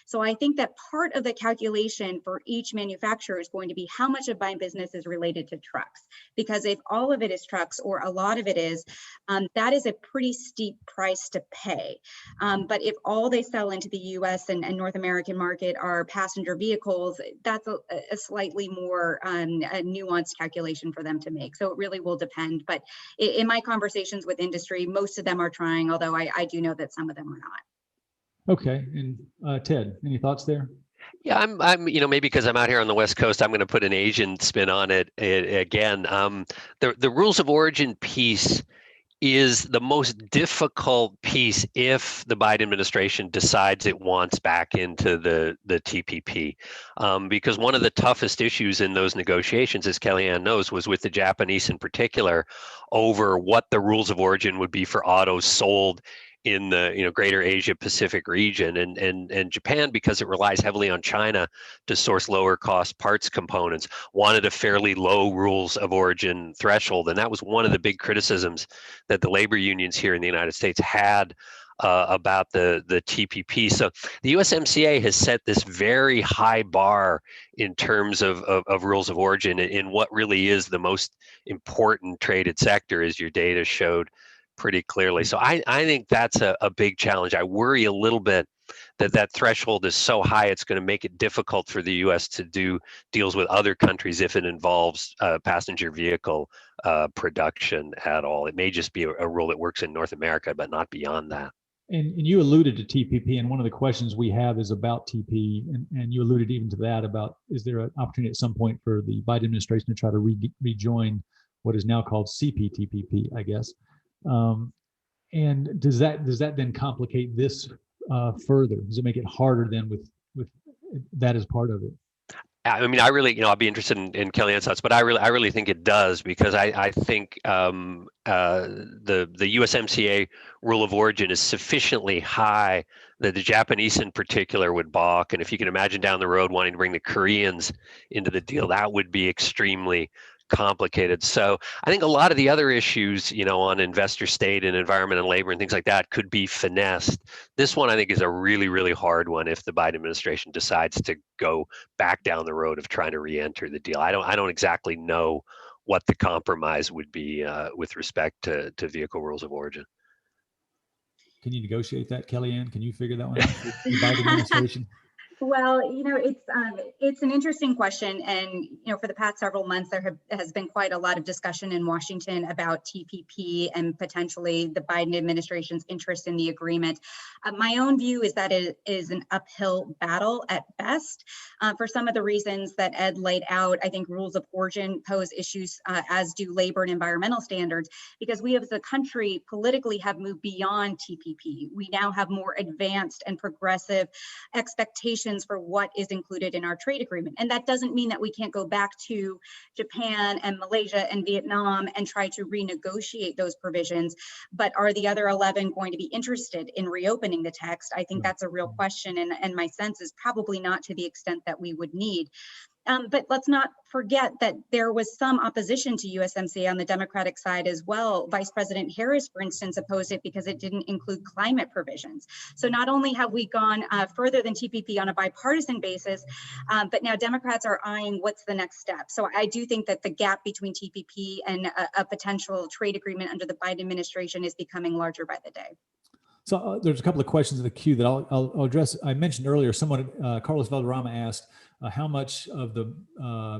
Speaker 2: So I think that part of the calculation for each manufacturer is going to be how much of my business is related to trucks. Because if all of it is trucks or a lot of it is, that is a pretty steep price to pay. But if all they sell into the US and North American market are passenger vehicles, that's a slightly more a nuanced calculation for them to make. So it really will depend. But in my conversations with industry, most of them are trying, although I do know that some of them are not.
Speaker 1: Okay, and Ted, any thoughts there?
Speaker 3: Yeah, maybe because I'm out here on the West Coast, I'm going to put an Asian spin on it again. The rules of origin piece is the most difficult piece if the Biden administration decides it wants back into the TPP. Because one of the toughest issues in those negotiations, as Kellyanne knows, was with the Japanese in particular over what the rules of origin would be for autos sold in the greater Asia Pacific region, and Japan, because it relies heavily on China to source lower cost parts components, wanted a fairly low rules of origin threshold, and that was one of the big criticisms that the labor unions here in the United States had about the TPP. So the USMCA has set this very high bar in terms of rules of origin in what really is the most important traded sector, as your data showed pretty clearly. So I think that's a big challenge. I worry a little bit that threshold is so high, it's going to make it difficult for the U.S. to do deals with other countries if it involves passenger vehicle production at all. It may just be a rule that works in North America, but not beyond that.
Speaker 1: And you alluded to TPP, and one of the questions we have is about TP, and you alluded even to that about, is there an opportunity at some point for the Biden administration to try to rejoin what is now called CPTPP, I guess. And does that then complicate this further? Does it make it harder then with that as part of it?
Speaker 3: I mean, I really, I'll be interested in Kellyanne's thoughts, but I really think it does, because I think the USMCA rule of origin is sufficiently high that the Japanese in particular would balk. And if you can imagine down the road wanting to bring the Koreans into the deal, that would be extremely complicated. So I think a lot of the other issues, on investor state and environment and labor and things like that could be finessed. This one I think is a really, really hard one if the Biden administration decides to go back down the road of trying to re-enter the deal. I don't exactly know what the compromise would be with respect to vehicle rules of origin.
Speaker 1: Can you negotiate that, Kellyanne? Can you figure that one out for the Biden administration?
Speaker 2: Well, it's an interesting question, and for the past several months there has been quite a lot of discussion in Washington about TPP and potentially the Biden administration's interest in the agreement. My own view is that it is an uphill battle at best. For some of the reasons that Ed laid out, I think rules of origin pose issues, as do labor and environmental standards, because we as a country politically have moved beyond TPP. We now have more advanced and progressive expectations for what is included in our trade agreement. And that doesn't mean that we can't go back to Japan and Malaysia and Vietnam and try to renegotiate those provisions. But are the other 11 going to be interested in reopening the text? I think that's a real question. And my sense is probably not to the extent that we would need. But let's not forget that there was some opposition to USMCA on the Democratic side as well. Vice President Harris, for instance, opposed it because it didn't include climate provisions. So not only have we gone further than TPP on a bipartisan basis, but now Democrats are eyeing what's the next step. So I do think that the gap between TPP and a potential trade agreement under the Biden administration is becoming larger by the day.
Speaker 1: So there's a couple of questions in the queue that I'll address. I mentioned earlier, someone, Carlos Valderrama asked how much of the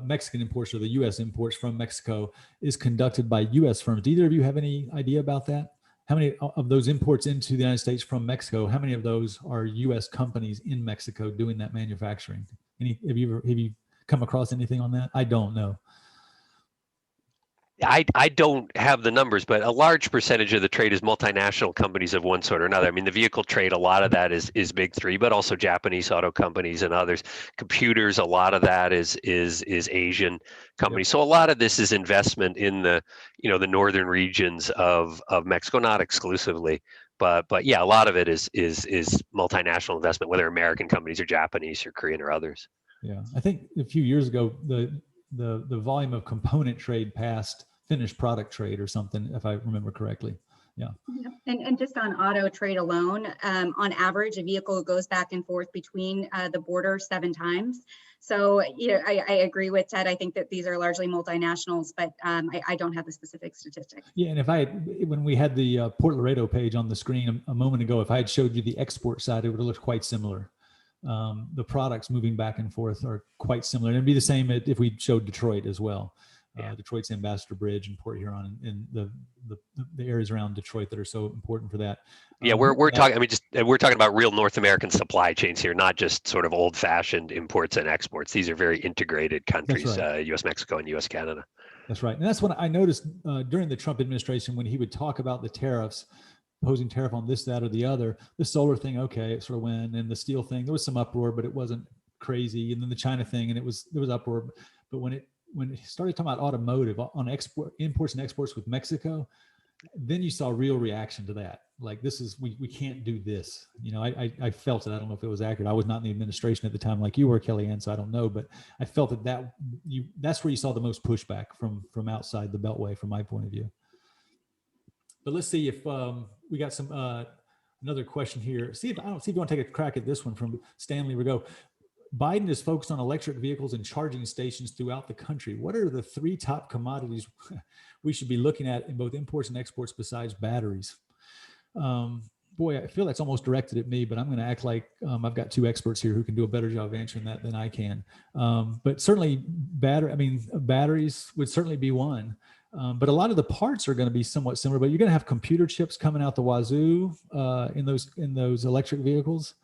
Speaker 1: Mexican imports or the U.S. imports from Mexico is conducted by U.S. firms. Do either of you have any idea about that? How many of those imports into the United States from Mexico, how many of those are U.S. companies in Mexico doing that manufacturing? Have you come across anything on that? I don't know.
Speaker 3: I don't have the numbers, but a large percentage of the trade is multinational companies of one sort or another. I mean, the vehicle trade, a lot of that is big three, but also Japanese auto companies and others. Computers, a lot of that is Asian companies. Yep. So a lot of this is investment in the the northern regions of Mexico, not exclusively, but yeah, a lot of it is multinational investment, whether American companies or Japanese or Korean or others.
Speaker 1: Yeah, I think a few years ago the volume of component trade passed finished product trade or something, if I remember correctly. Yeah.
Speaker 2: And just on auto trade alone, on average, a vehicle goes back and forth between the border 7 times. So I agree with Ted. I think that these are largely multinationals, but I don't have the specific statistics.
Speaker 1: Yeah, and when we had the Port Laredo page on the screen a moment ago, if I had showed you the export side, it would have looked quite similar. The products moving back and forth are quite similar. And it'd be the same if we showed Detroit as well. Yeah. Detroit's Ambassador Bridge and Port Huron and the areas around Detroit that are so important for that.
Speaker 3: Yeah, we're talking. I mean, we're talking about real North American supply chains here, not just sort of old-fashioned imports and exports. These are very integrated countries, right. U.S. Mexico and U.S. Canada.
Speaker 1: That's right, and that's what I noticed during the Trump administration when he would talk about the tariffs. Posing tariff on this, that, or the other. The solar thing, okay, it sort of went, and the steel thing, there was some uproar, but it wasn't crazy. And then the China thing, and there was uproar. But when it started talking about automotive on imports and exports with Mexico, then you saw real reaction to that. Like, this is we can't do this. I felt it. I don't know if it was accurate. I was not in the administration at the time, like you were, Kellyanne, so I don't know. But I felt that's where you saw the most pushback from outside the Beltway, from my point of view. But let's see if we got some another question here. See if you want to take a crack at this one from Stanley Rigo. Biden is focused on electric vehicles and charging stations throughout the country. What are the 3 top commodities we should be looking at in both imports and exports besides batteries? Boy, I feel that's almost directed at me, but I'm going to act like I've got 2 experts here who can do a better job of answering that than I can. But certainly batteries would certainly be one. But a lot of the parts are going to be somewhat similar, but you're going to have computer chips coming out the wazoo in those electric vehicles.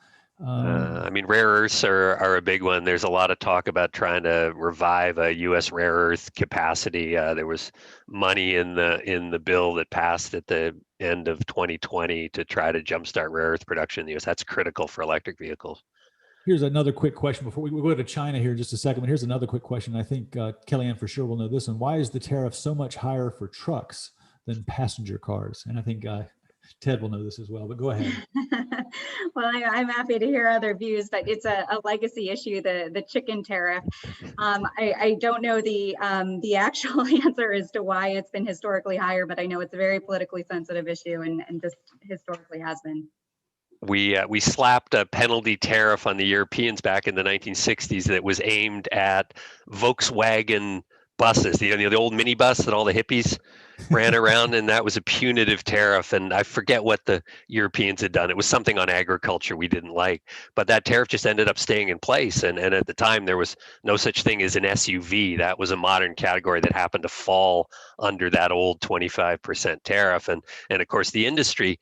Speaker 3: I mean, rare earths are a big one. There's a lot of talk about trying to revive a U.S. rare earth capacity. There was money in the bill that passed at the end of 2020 to try to jumpstart rare earth production in the U.S. That's critical for electric vehicles.
Speaker 1: Here's another quick question before we go to China here in just a second. But here's another quick question. I think Kellyanne for sure will know this one. Why is the tariff so much higher for trucks than passenger cars? And I think Ted will know this as well, but go ahead.
Speaker 2: Well, I'm happy to hear other views, but it's a legacy issue, the chicken tariff. I don't know the actual answer as to why it's been historically higher, but I know it's a very politically sensitive issue and just historically has been.
Speaker 3: We slapped a penalty tariff on the Europeans back in the 1960s that was aimed at Volkswagen buses, the old minibus that all the hippies ran around, and that was a punitive tariff. And I forget what the Europeans had done. It was something on agriculture we didn't like, but that tariff just ended up staying in place. And at the time, there was no such thing as an SUV. That was a modern category that happened to fall under that old 25% tariff. And of course, the industry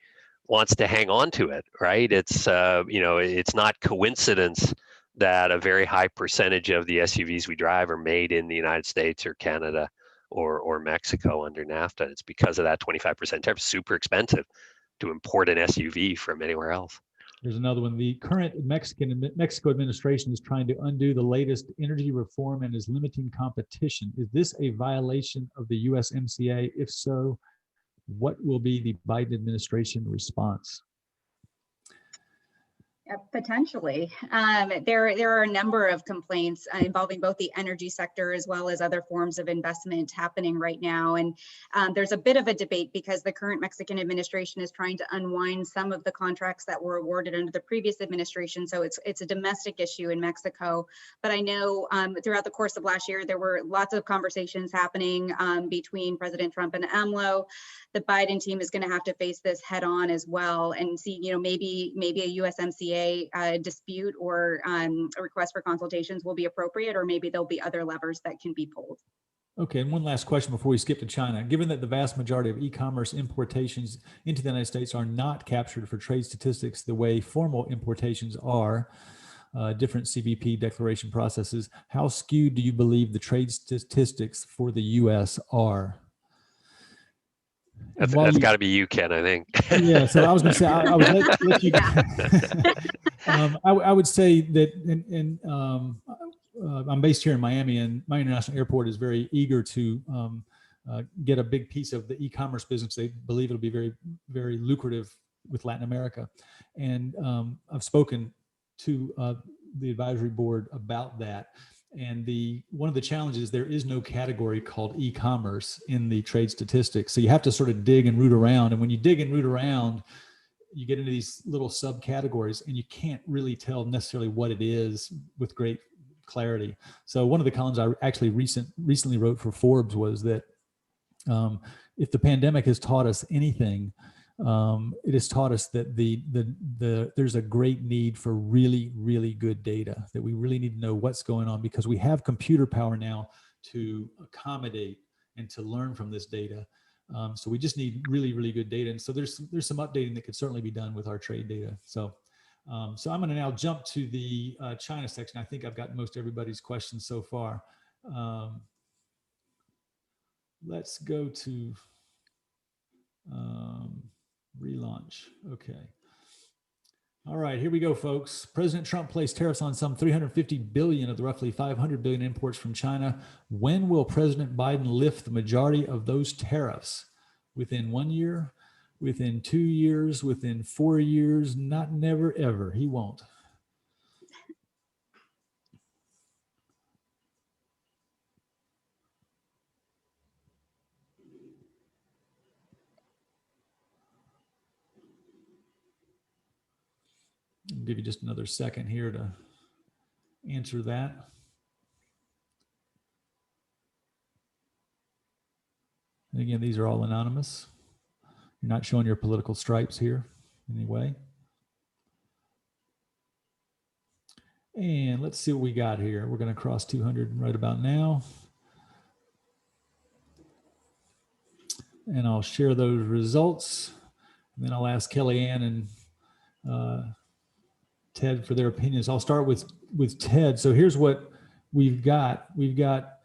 Speaker 3: wants to hang on to it, right? It's it's not coincidence that a very high percentage of the SUVs we drive are made in the United States or Canada or Mexico under NAFTA. It's because of that 25% tariff. Super expensive to import an SUV from anywhere else.
Speaker 1: There's another one. The current Mexico administration is trying to undo the latest energy reform and is limiting competition. Is this a violation of the U.S.M.C.A? If so, what will be the Biden administration response?
Speaker 2: Yep. Potentially. There are a number of complaints involving both the energy sector as well as other forms of investment happening right now. And there's a bit of a debate because the current Mexican administration is trying to unwind some of the contracts that were awarded under the previous administration. So it's a domestic issue in Mexico. But I know throughout the course of last year, there were lots of conversations happening between President Trump and AMLO. The Biden team is going to have to face this head on as well and see, maybe a U.S.M.C.A. Dispute or a request for consultations will be appropriate, or maybe there'll be other levers that can be pulled.
Speaker 1: Okay, and one last question before we skip to China. Given that the vast majority of e-commerce importations into the United States are not captured for trade statistics the way formal importations are, different CBP declaration processes, how skewed do you believe the trade statistics for the U.S. are?
Speaker 3: That's got to be you, Ken, I think.
Speaker 1: Yeah, so I was going to say, I would let you. I would say that, I'm based here in Miami, and my international airport is very eager to get a big piece of the e-commerce business. They believe it'll be very, very lucrative with Latin America. And I've spoken to the advisory board about that. And one of the challenges, there is no category called e-commerce in the trade statistics. So you have to sort of dig and root around. And when you dig and root around, you get into these little subcategories and you can't really tell necessarily what it is with great clarity. So one of the columns I actually recently wrote for Forbes was that if the pandemic has taught us anything, it has taught us that there's a great need for really, really good data, that we really need to know what's going on, because we have computer power now to accommodate and to learn from this data. So we just need really, really good data. And so there's some updating that could certainly be done with our trade data. So I'm going to now jump to the China section. I think I've got most everybody's questions so far. Let's go to relaunch. Okay. All right, here we go, folks. President Trump placed tariffs on some 350 billion of the roughly 500 billion imports from China. When will President Biden lift the majority of those tariffs? Within 1 year, within 2 years, within 4 years? Not never, ever. He won't. I'll give you just another second here to answer that. And again, these are all anonymous. You're not showing your political stripes here in any way. And let's see what we got here. We're going to cross 200 right about now. And I'll share those results. And then I'll ask Kellyanne and Ted for their opinions. I'll start with Ted. So here's what we've got. We've got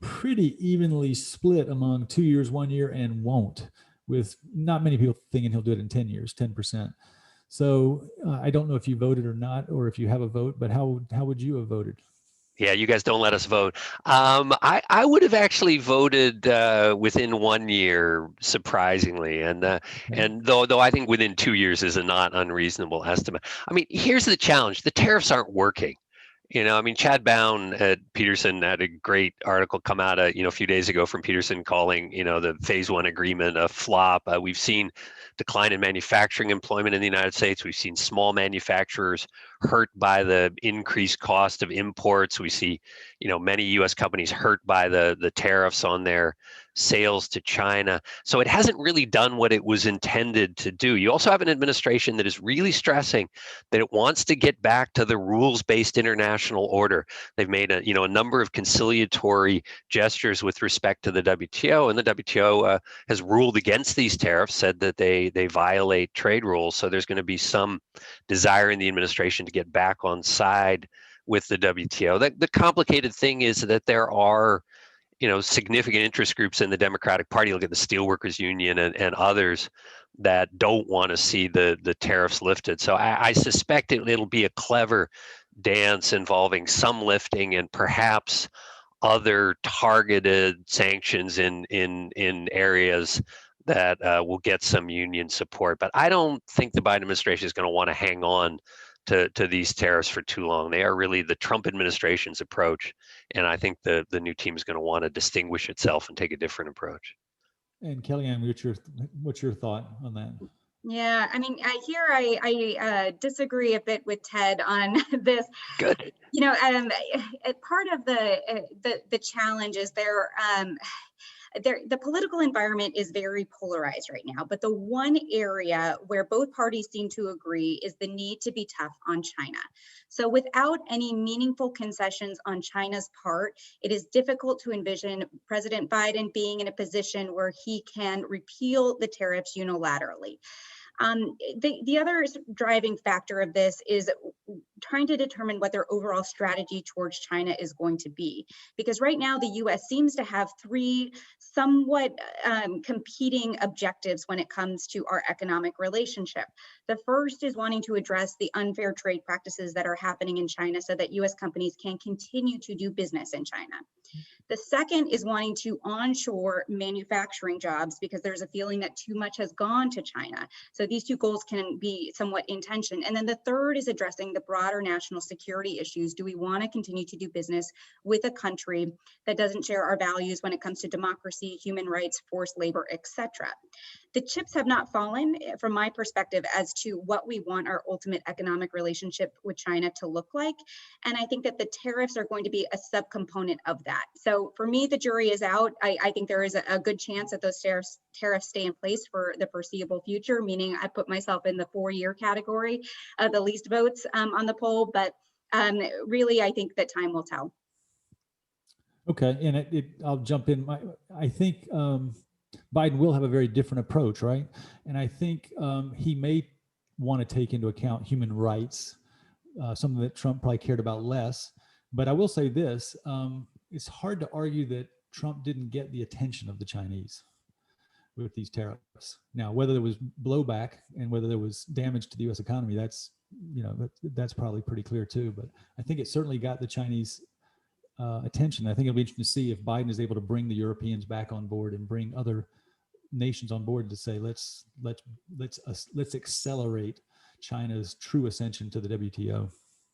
Speaker 1: pretty evenly split among 2 years, 1 year, and won't, with not many people thinking he'll do it in 10 years, 10%. So I don't know if you voted or not, or if you have a vote, but how would you have voted?
Speaker 3: Yeah, you guys don't let us vote. I would have actually voted within 1 year, surprisingly, and though I think within 2 years is a not unreasonable estimate. I mean, here's the challenge: the tariffs aren't working. I mean, Chad Bown at Peterson had a great article come out a few days ago from Peterson calling the phase one agreement a flop. We've seen decline in manufacturing employment in the United States. We've seen small manufacturers hurt by the increased cost of imports. We see many U.S. companies hurt by the tariffs on their sales to China. So it hasn't really done what it was intended to do. You also have an administration that is really stressing that it wants to get back to the rules-based international order. They've made a number of conciliatory gestures with respect to the WTO, and the WTO has ruled against these tariffs, said that they violate trade rules. So there's going to be some desire in the administration to get back on side with the WTO. The complicated thing is that there are significant interest groups in the Democratic Party, look at the Steelworkers Union and others, that don't want to see the tariffs lifted. So I suspect it'll be a clever dance involving some lifting and perhaps other targeted sanctions in areas that will get some union support. But I don't think the Biden administration is going to want to hang on to these tariffs for too long. They are really the Trump administration's approach, and I think the new team is going to want to distinguish itself and take a different approach.
Speaker 1: And Kellyanne, what's your thought on that?
Speaker 2: Yeah, I mean, I disagree a bit with Ted on this.
Speaker 3: Good.
Speaker 2: You know, part of the challenge is the political environment is very polarized right now, but the one area where both parties seem to agree is the need to be tough on China. So without any meaningful concessions on China's part, it is difficult to envision President Biden being in a position where he can repeal the tariffs unilaterally. The other driving factor of this is trying to determine what their overall strategy towards China is going to be. Because right now, the US seems to have three somewhat competing objectives when it comes to our economic relationship. The first is wanting to address the unfair trade practices that are happening in China so that US companies can continue to do business in China. The second is wanting to onshore manufacturing jobs because there's a feeling that too much has gone to China. So these two goals can be somewhat in tension. And then the third is addressing the broader national security issues. Do we want to continue to do business with a country that doesn't share our values when it comes to democracy, human rights, forced labor, etc.? The chips have not fallen, from my perspective, as to what we want our ultimate economic relationship with China to look like. And I think that the tariffs are going to be a subcomponent of that. So for me, the jury is out. I think there is a good chance that those tariffs stay in place for the foreseeable future, meaning I put myself in the 4-year category of the least votes on the poll. But really, I think that time will tell.
Speaker 1: Okay, and I'll jump in. I think Biden will have a very different approach, right? And I think he may want to take into account human rights, something that Trump probably cared about less. But I will say this, it's hard to argue that Trump didn't get the attention of the Chinese with these tariffs. Now, whether there was blowback and whether there was damage to the U.S. economy, that's probably pretty clear too. But I think it certainly got the Chinese attention. I think it'll be interesting to see if Biden is able to bring the Europeans back on board and bring other nations on board to say let's accelerate China's true ascension to the WTO.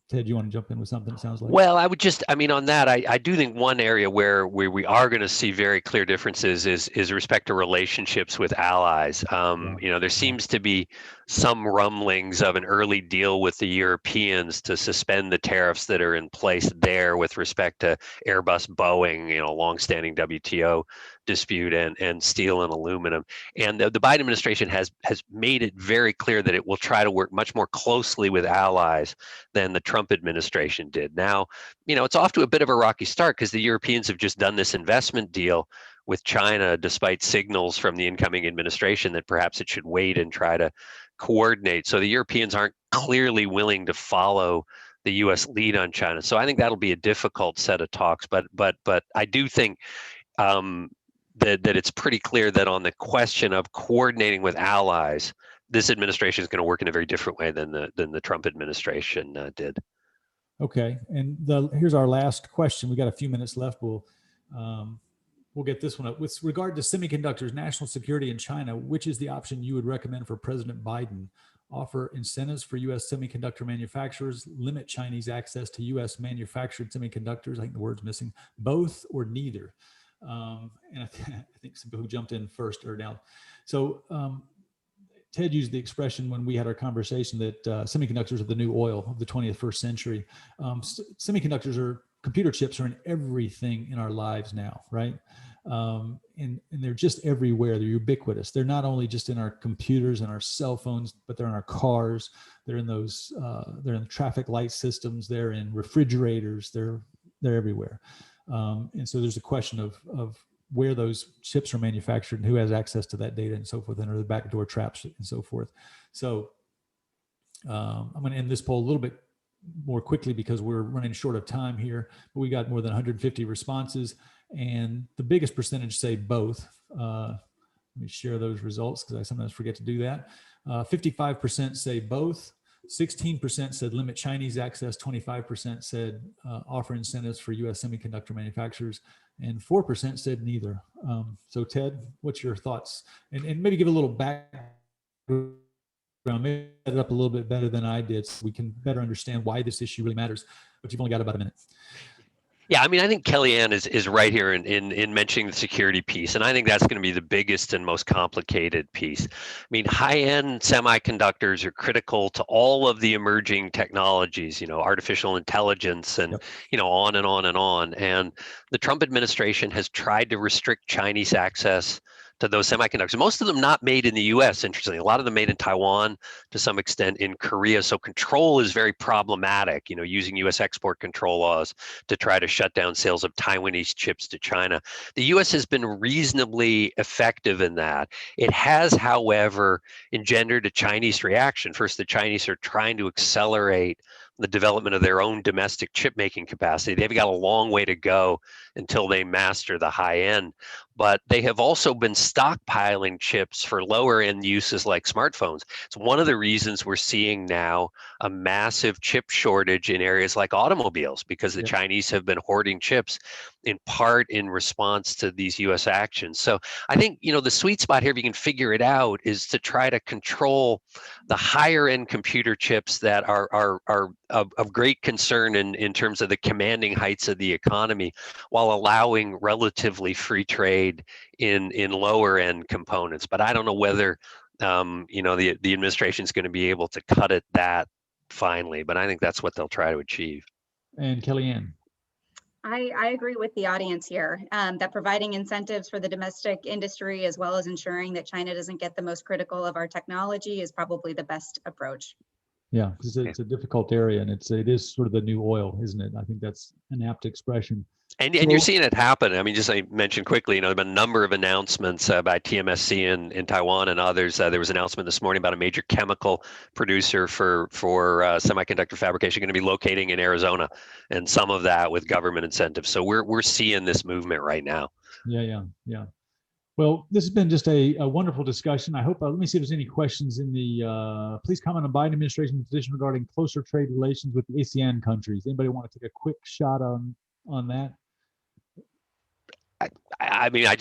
Speaker 1: Ted, you want to jump in with something? It sounds like.
Speaker 3: Well, on that, I do think one area where we are going to see very clear differences is respect to relationships with allies. There seems to be some rumblings of an early deal with the Europeans to suspend the tariffs that are in place there with respect to Airbus, Boeing, longstanding WTO dispute, and steel and aluminum. And the Biden administration has made it very clear that it will try to work much more closely with allies than the Trump administration did. Now, it's off to a bit of a rocky start because the Europeans have just done this investment deal with China, despite signals from the incoming administration that perhaps it should wait and try to coordinate. So the Europeans aren't clearly willing to follow the U.S. lead on China. So I think that'll be a difficult set of talks. But I do think that it's pretty clear that on the question of coordinating with allies, this administration is going to work in a very different way than the Trump administration did.
Speaker 1: Okay, and here's our last question. We got a few minutes left. We'll get this one up. With regard to semiconductors, national security in China, which is the option you would recommend for President Biden? Offer incentives for U.S. semiconductor manufacturers, limit Chinese access to U.S. manufactured semiconductors. I think the word's missing. Both or neither. And I think some people who jumped in first are down. So Ted used the expression when we had our conversation that semiconductors are the new oil of the 21st century. Computer chips are in everything in our lives now, right? And they're just everywhere. They're ubiquitous. They're not only just in our computers and our cell phones, but they're in our cars. They're in those. They're in traffic light systems. They're in refrigerators. They're everywhere. And so there's a question of where those chips are manufactured and who has access to that data and so forth, and are the backdoor traps and so forth. So I'm going to end this poll a little bit more quickly because we're running short of time here, but we got more than 150 responses, and the biggest percentage say both. Let me share those results because I sometimes forget to do that. 55% say both. 16% said limit Chinese access. 25% said offer incentives for U.S. semiconductor manufacturers, and 4% said neither. So Ted, what's your thoughts? And maybe give a little back maybe set it up a little bit better than I did, so we can better understand why this issue really matters. But you've only got about a minute.
Speaker 3: Yeah, I mean, I think Kellyanne is right here in mentioning the security piece, and I think that's going to be the biggest and most complicated piece. I mean, high-end semiconductors are critical to all of the emerging technologies, artificial intelligence and,
Speaker 1: Yep.
Speaker 3: On and on and on. And the Trump administration has tried to restrict Chinese access to those semiconductors. Most of them not made in the U.S., interestingly. A lot of them made in Taiwan, to some extent in Korea. So control is very problematic, using U.S. export control laws to try to shut down sales of Taiwanese chips to China. The U.S. has been reasonably effective in that. It has, however, engendered a Chinese reaction. First, the Chinese are trying to accelerate the development of their own domestic chip making capacity. They've got a long way to go until they master the high end. But they have also been stockpiling chips for lower end uses like smartphones. It's one of the reasons we're seeing now a massive chip shortage in areas like automobiles, because the
Speaker 1: Yep.
Speaker 3: Chinese have been hoarding chips in part in response to these US actions. So I think, the sweet spot here, if you can figure it out, is to try to control the higher end computer chips that are of great concern in terms of the commanding heights of the economy, while allowing relatively free trade in lower end components. But I don't know whether the administration is going to be able to cut it that finely, but I think that's what they'll try to achieve.
Speaker 1: And Kellyanne.
Speaker 2: I agree with the audience here that providing incentives for the domestic industry, as well as ensuring that China doesn't get the most critical of our technology, is probably the best approach.
Speaker 1: Yeah, it's a difficult area, and it is sort of the new oil, isn't it? I think that's an apt expression.
Speaker 3: And you're seeing it happen. I mean, just I mentioned quickly, there have been a number of announcements by TSMC in Taiwan and others. There was an announcement this morning about a major chemical producer for semiconductor fabrication going to be locating in Arizona, and some of that with government incentives. So we're seeing this movement right now.
Speaker 1: Yeah. Well, this has been just a wonderful discussion. I hope, let me see if there's any questions in the, please comment on Biden administration's position regarding closer trade relations with the ASEAN countries. Anybody want to take a quick shot on that?
Speaker 3: I mean, I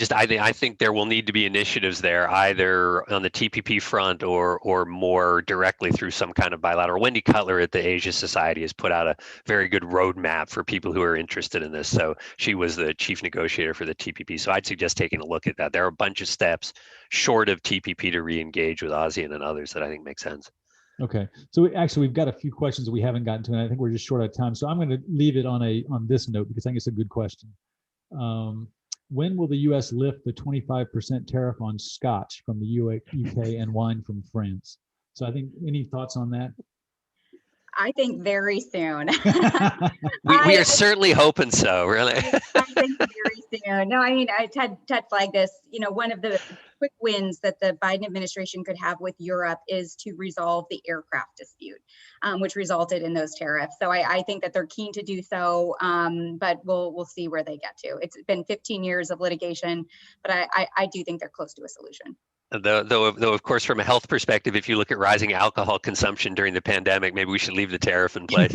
Speaker 3: think there will need to be initiatives there, either on the TPP front or more directly through some kind of bilateral. Wendy Cutler at the Asia Society has put out a very good roadmap for people who are interested in this. So she was the chief negotiator for the TPP. So I'd suggest taking a look at that. There are a bunch of steps short of TPP to re-engage with ASEAN and others that I think make sense.
Speaker 1: Okay, so actually we've got a few questions that we haven't gotten to, and I think we're just short of time. So I'm going to leave it on this note because I think it's a good question. When will the U.S. lift the 25% tariff on Scotch from the UK and wine from France? So I think, any thoughts on that?
Speaker 2: I think very soon.
Speaker 3: we are certainly hoping so, really.
Speaker 2: I think very soon. No, I mean, Ted flagged this. One of the quick wins that the Biden administration could have with Europe is to resolve the aircraft dispute, which resulted in those tariffs. So I think that they're keen to do so, but we'll see where they get to. It's been 15 years of litigation, but I do think they're close to a solution.
Speaker 3: Though, of course, from a health perspective, if you look at rising alcohol consumption during the pandemic, maybe we should leave the tariff in place.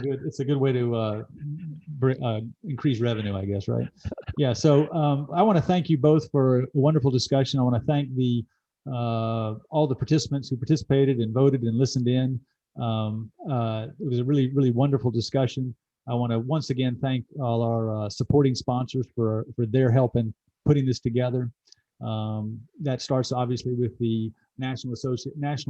Speaker 1: It's a good way to increase revenue, I guess, right? Yeah. So I want to thank you both for a wonderful discussion. I want to thank all the participants who participated and voted and listened in. It was a really, really wonderful discussion. I want to once again thank all our supporting sponsors for their help in putting this together. That starts obviously with the National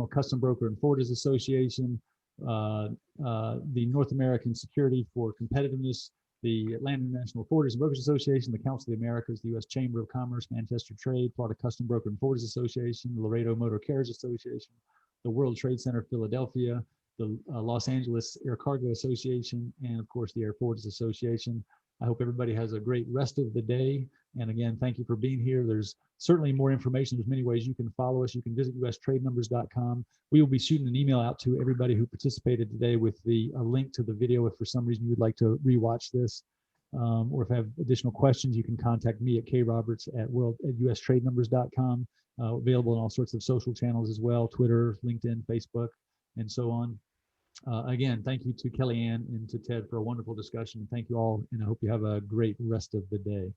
Speaker 1: Custom Broker and Forwarders Association, the North American Security for Competitiveness, the Land International Forwarders and Brokers Association, the Council of the Americas, the U.S. Chamber of Commerce, Manchester Trade, Florida Custom Broker and Forwarders Association, the Laredo Motor Carriers Association, the World Trade Center Philadelphia, the Los Angeles Air Cargo Association, and of course the Airforwarders Association. I hope everybody has a great rest of the day. And again, thank you for being here. There's certainly more information. There's many ways you can follow us. You can visit ustradenumbers.com. We will be shooting an email out to everybody who participated today with a link to the video if for some reason you would like to rewatch this. Or if you have additional questions, you can contact me at kroberts@ustradenumbers.com. Available on all sorts of social channels as well, Twitter, LinkedIn, Facebook, and so on. Again, thank you to Kellyanne and to Ted for a wonderful discussion. And thank you all, and I hope you have a great rest of the day.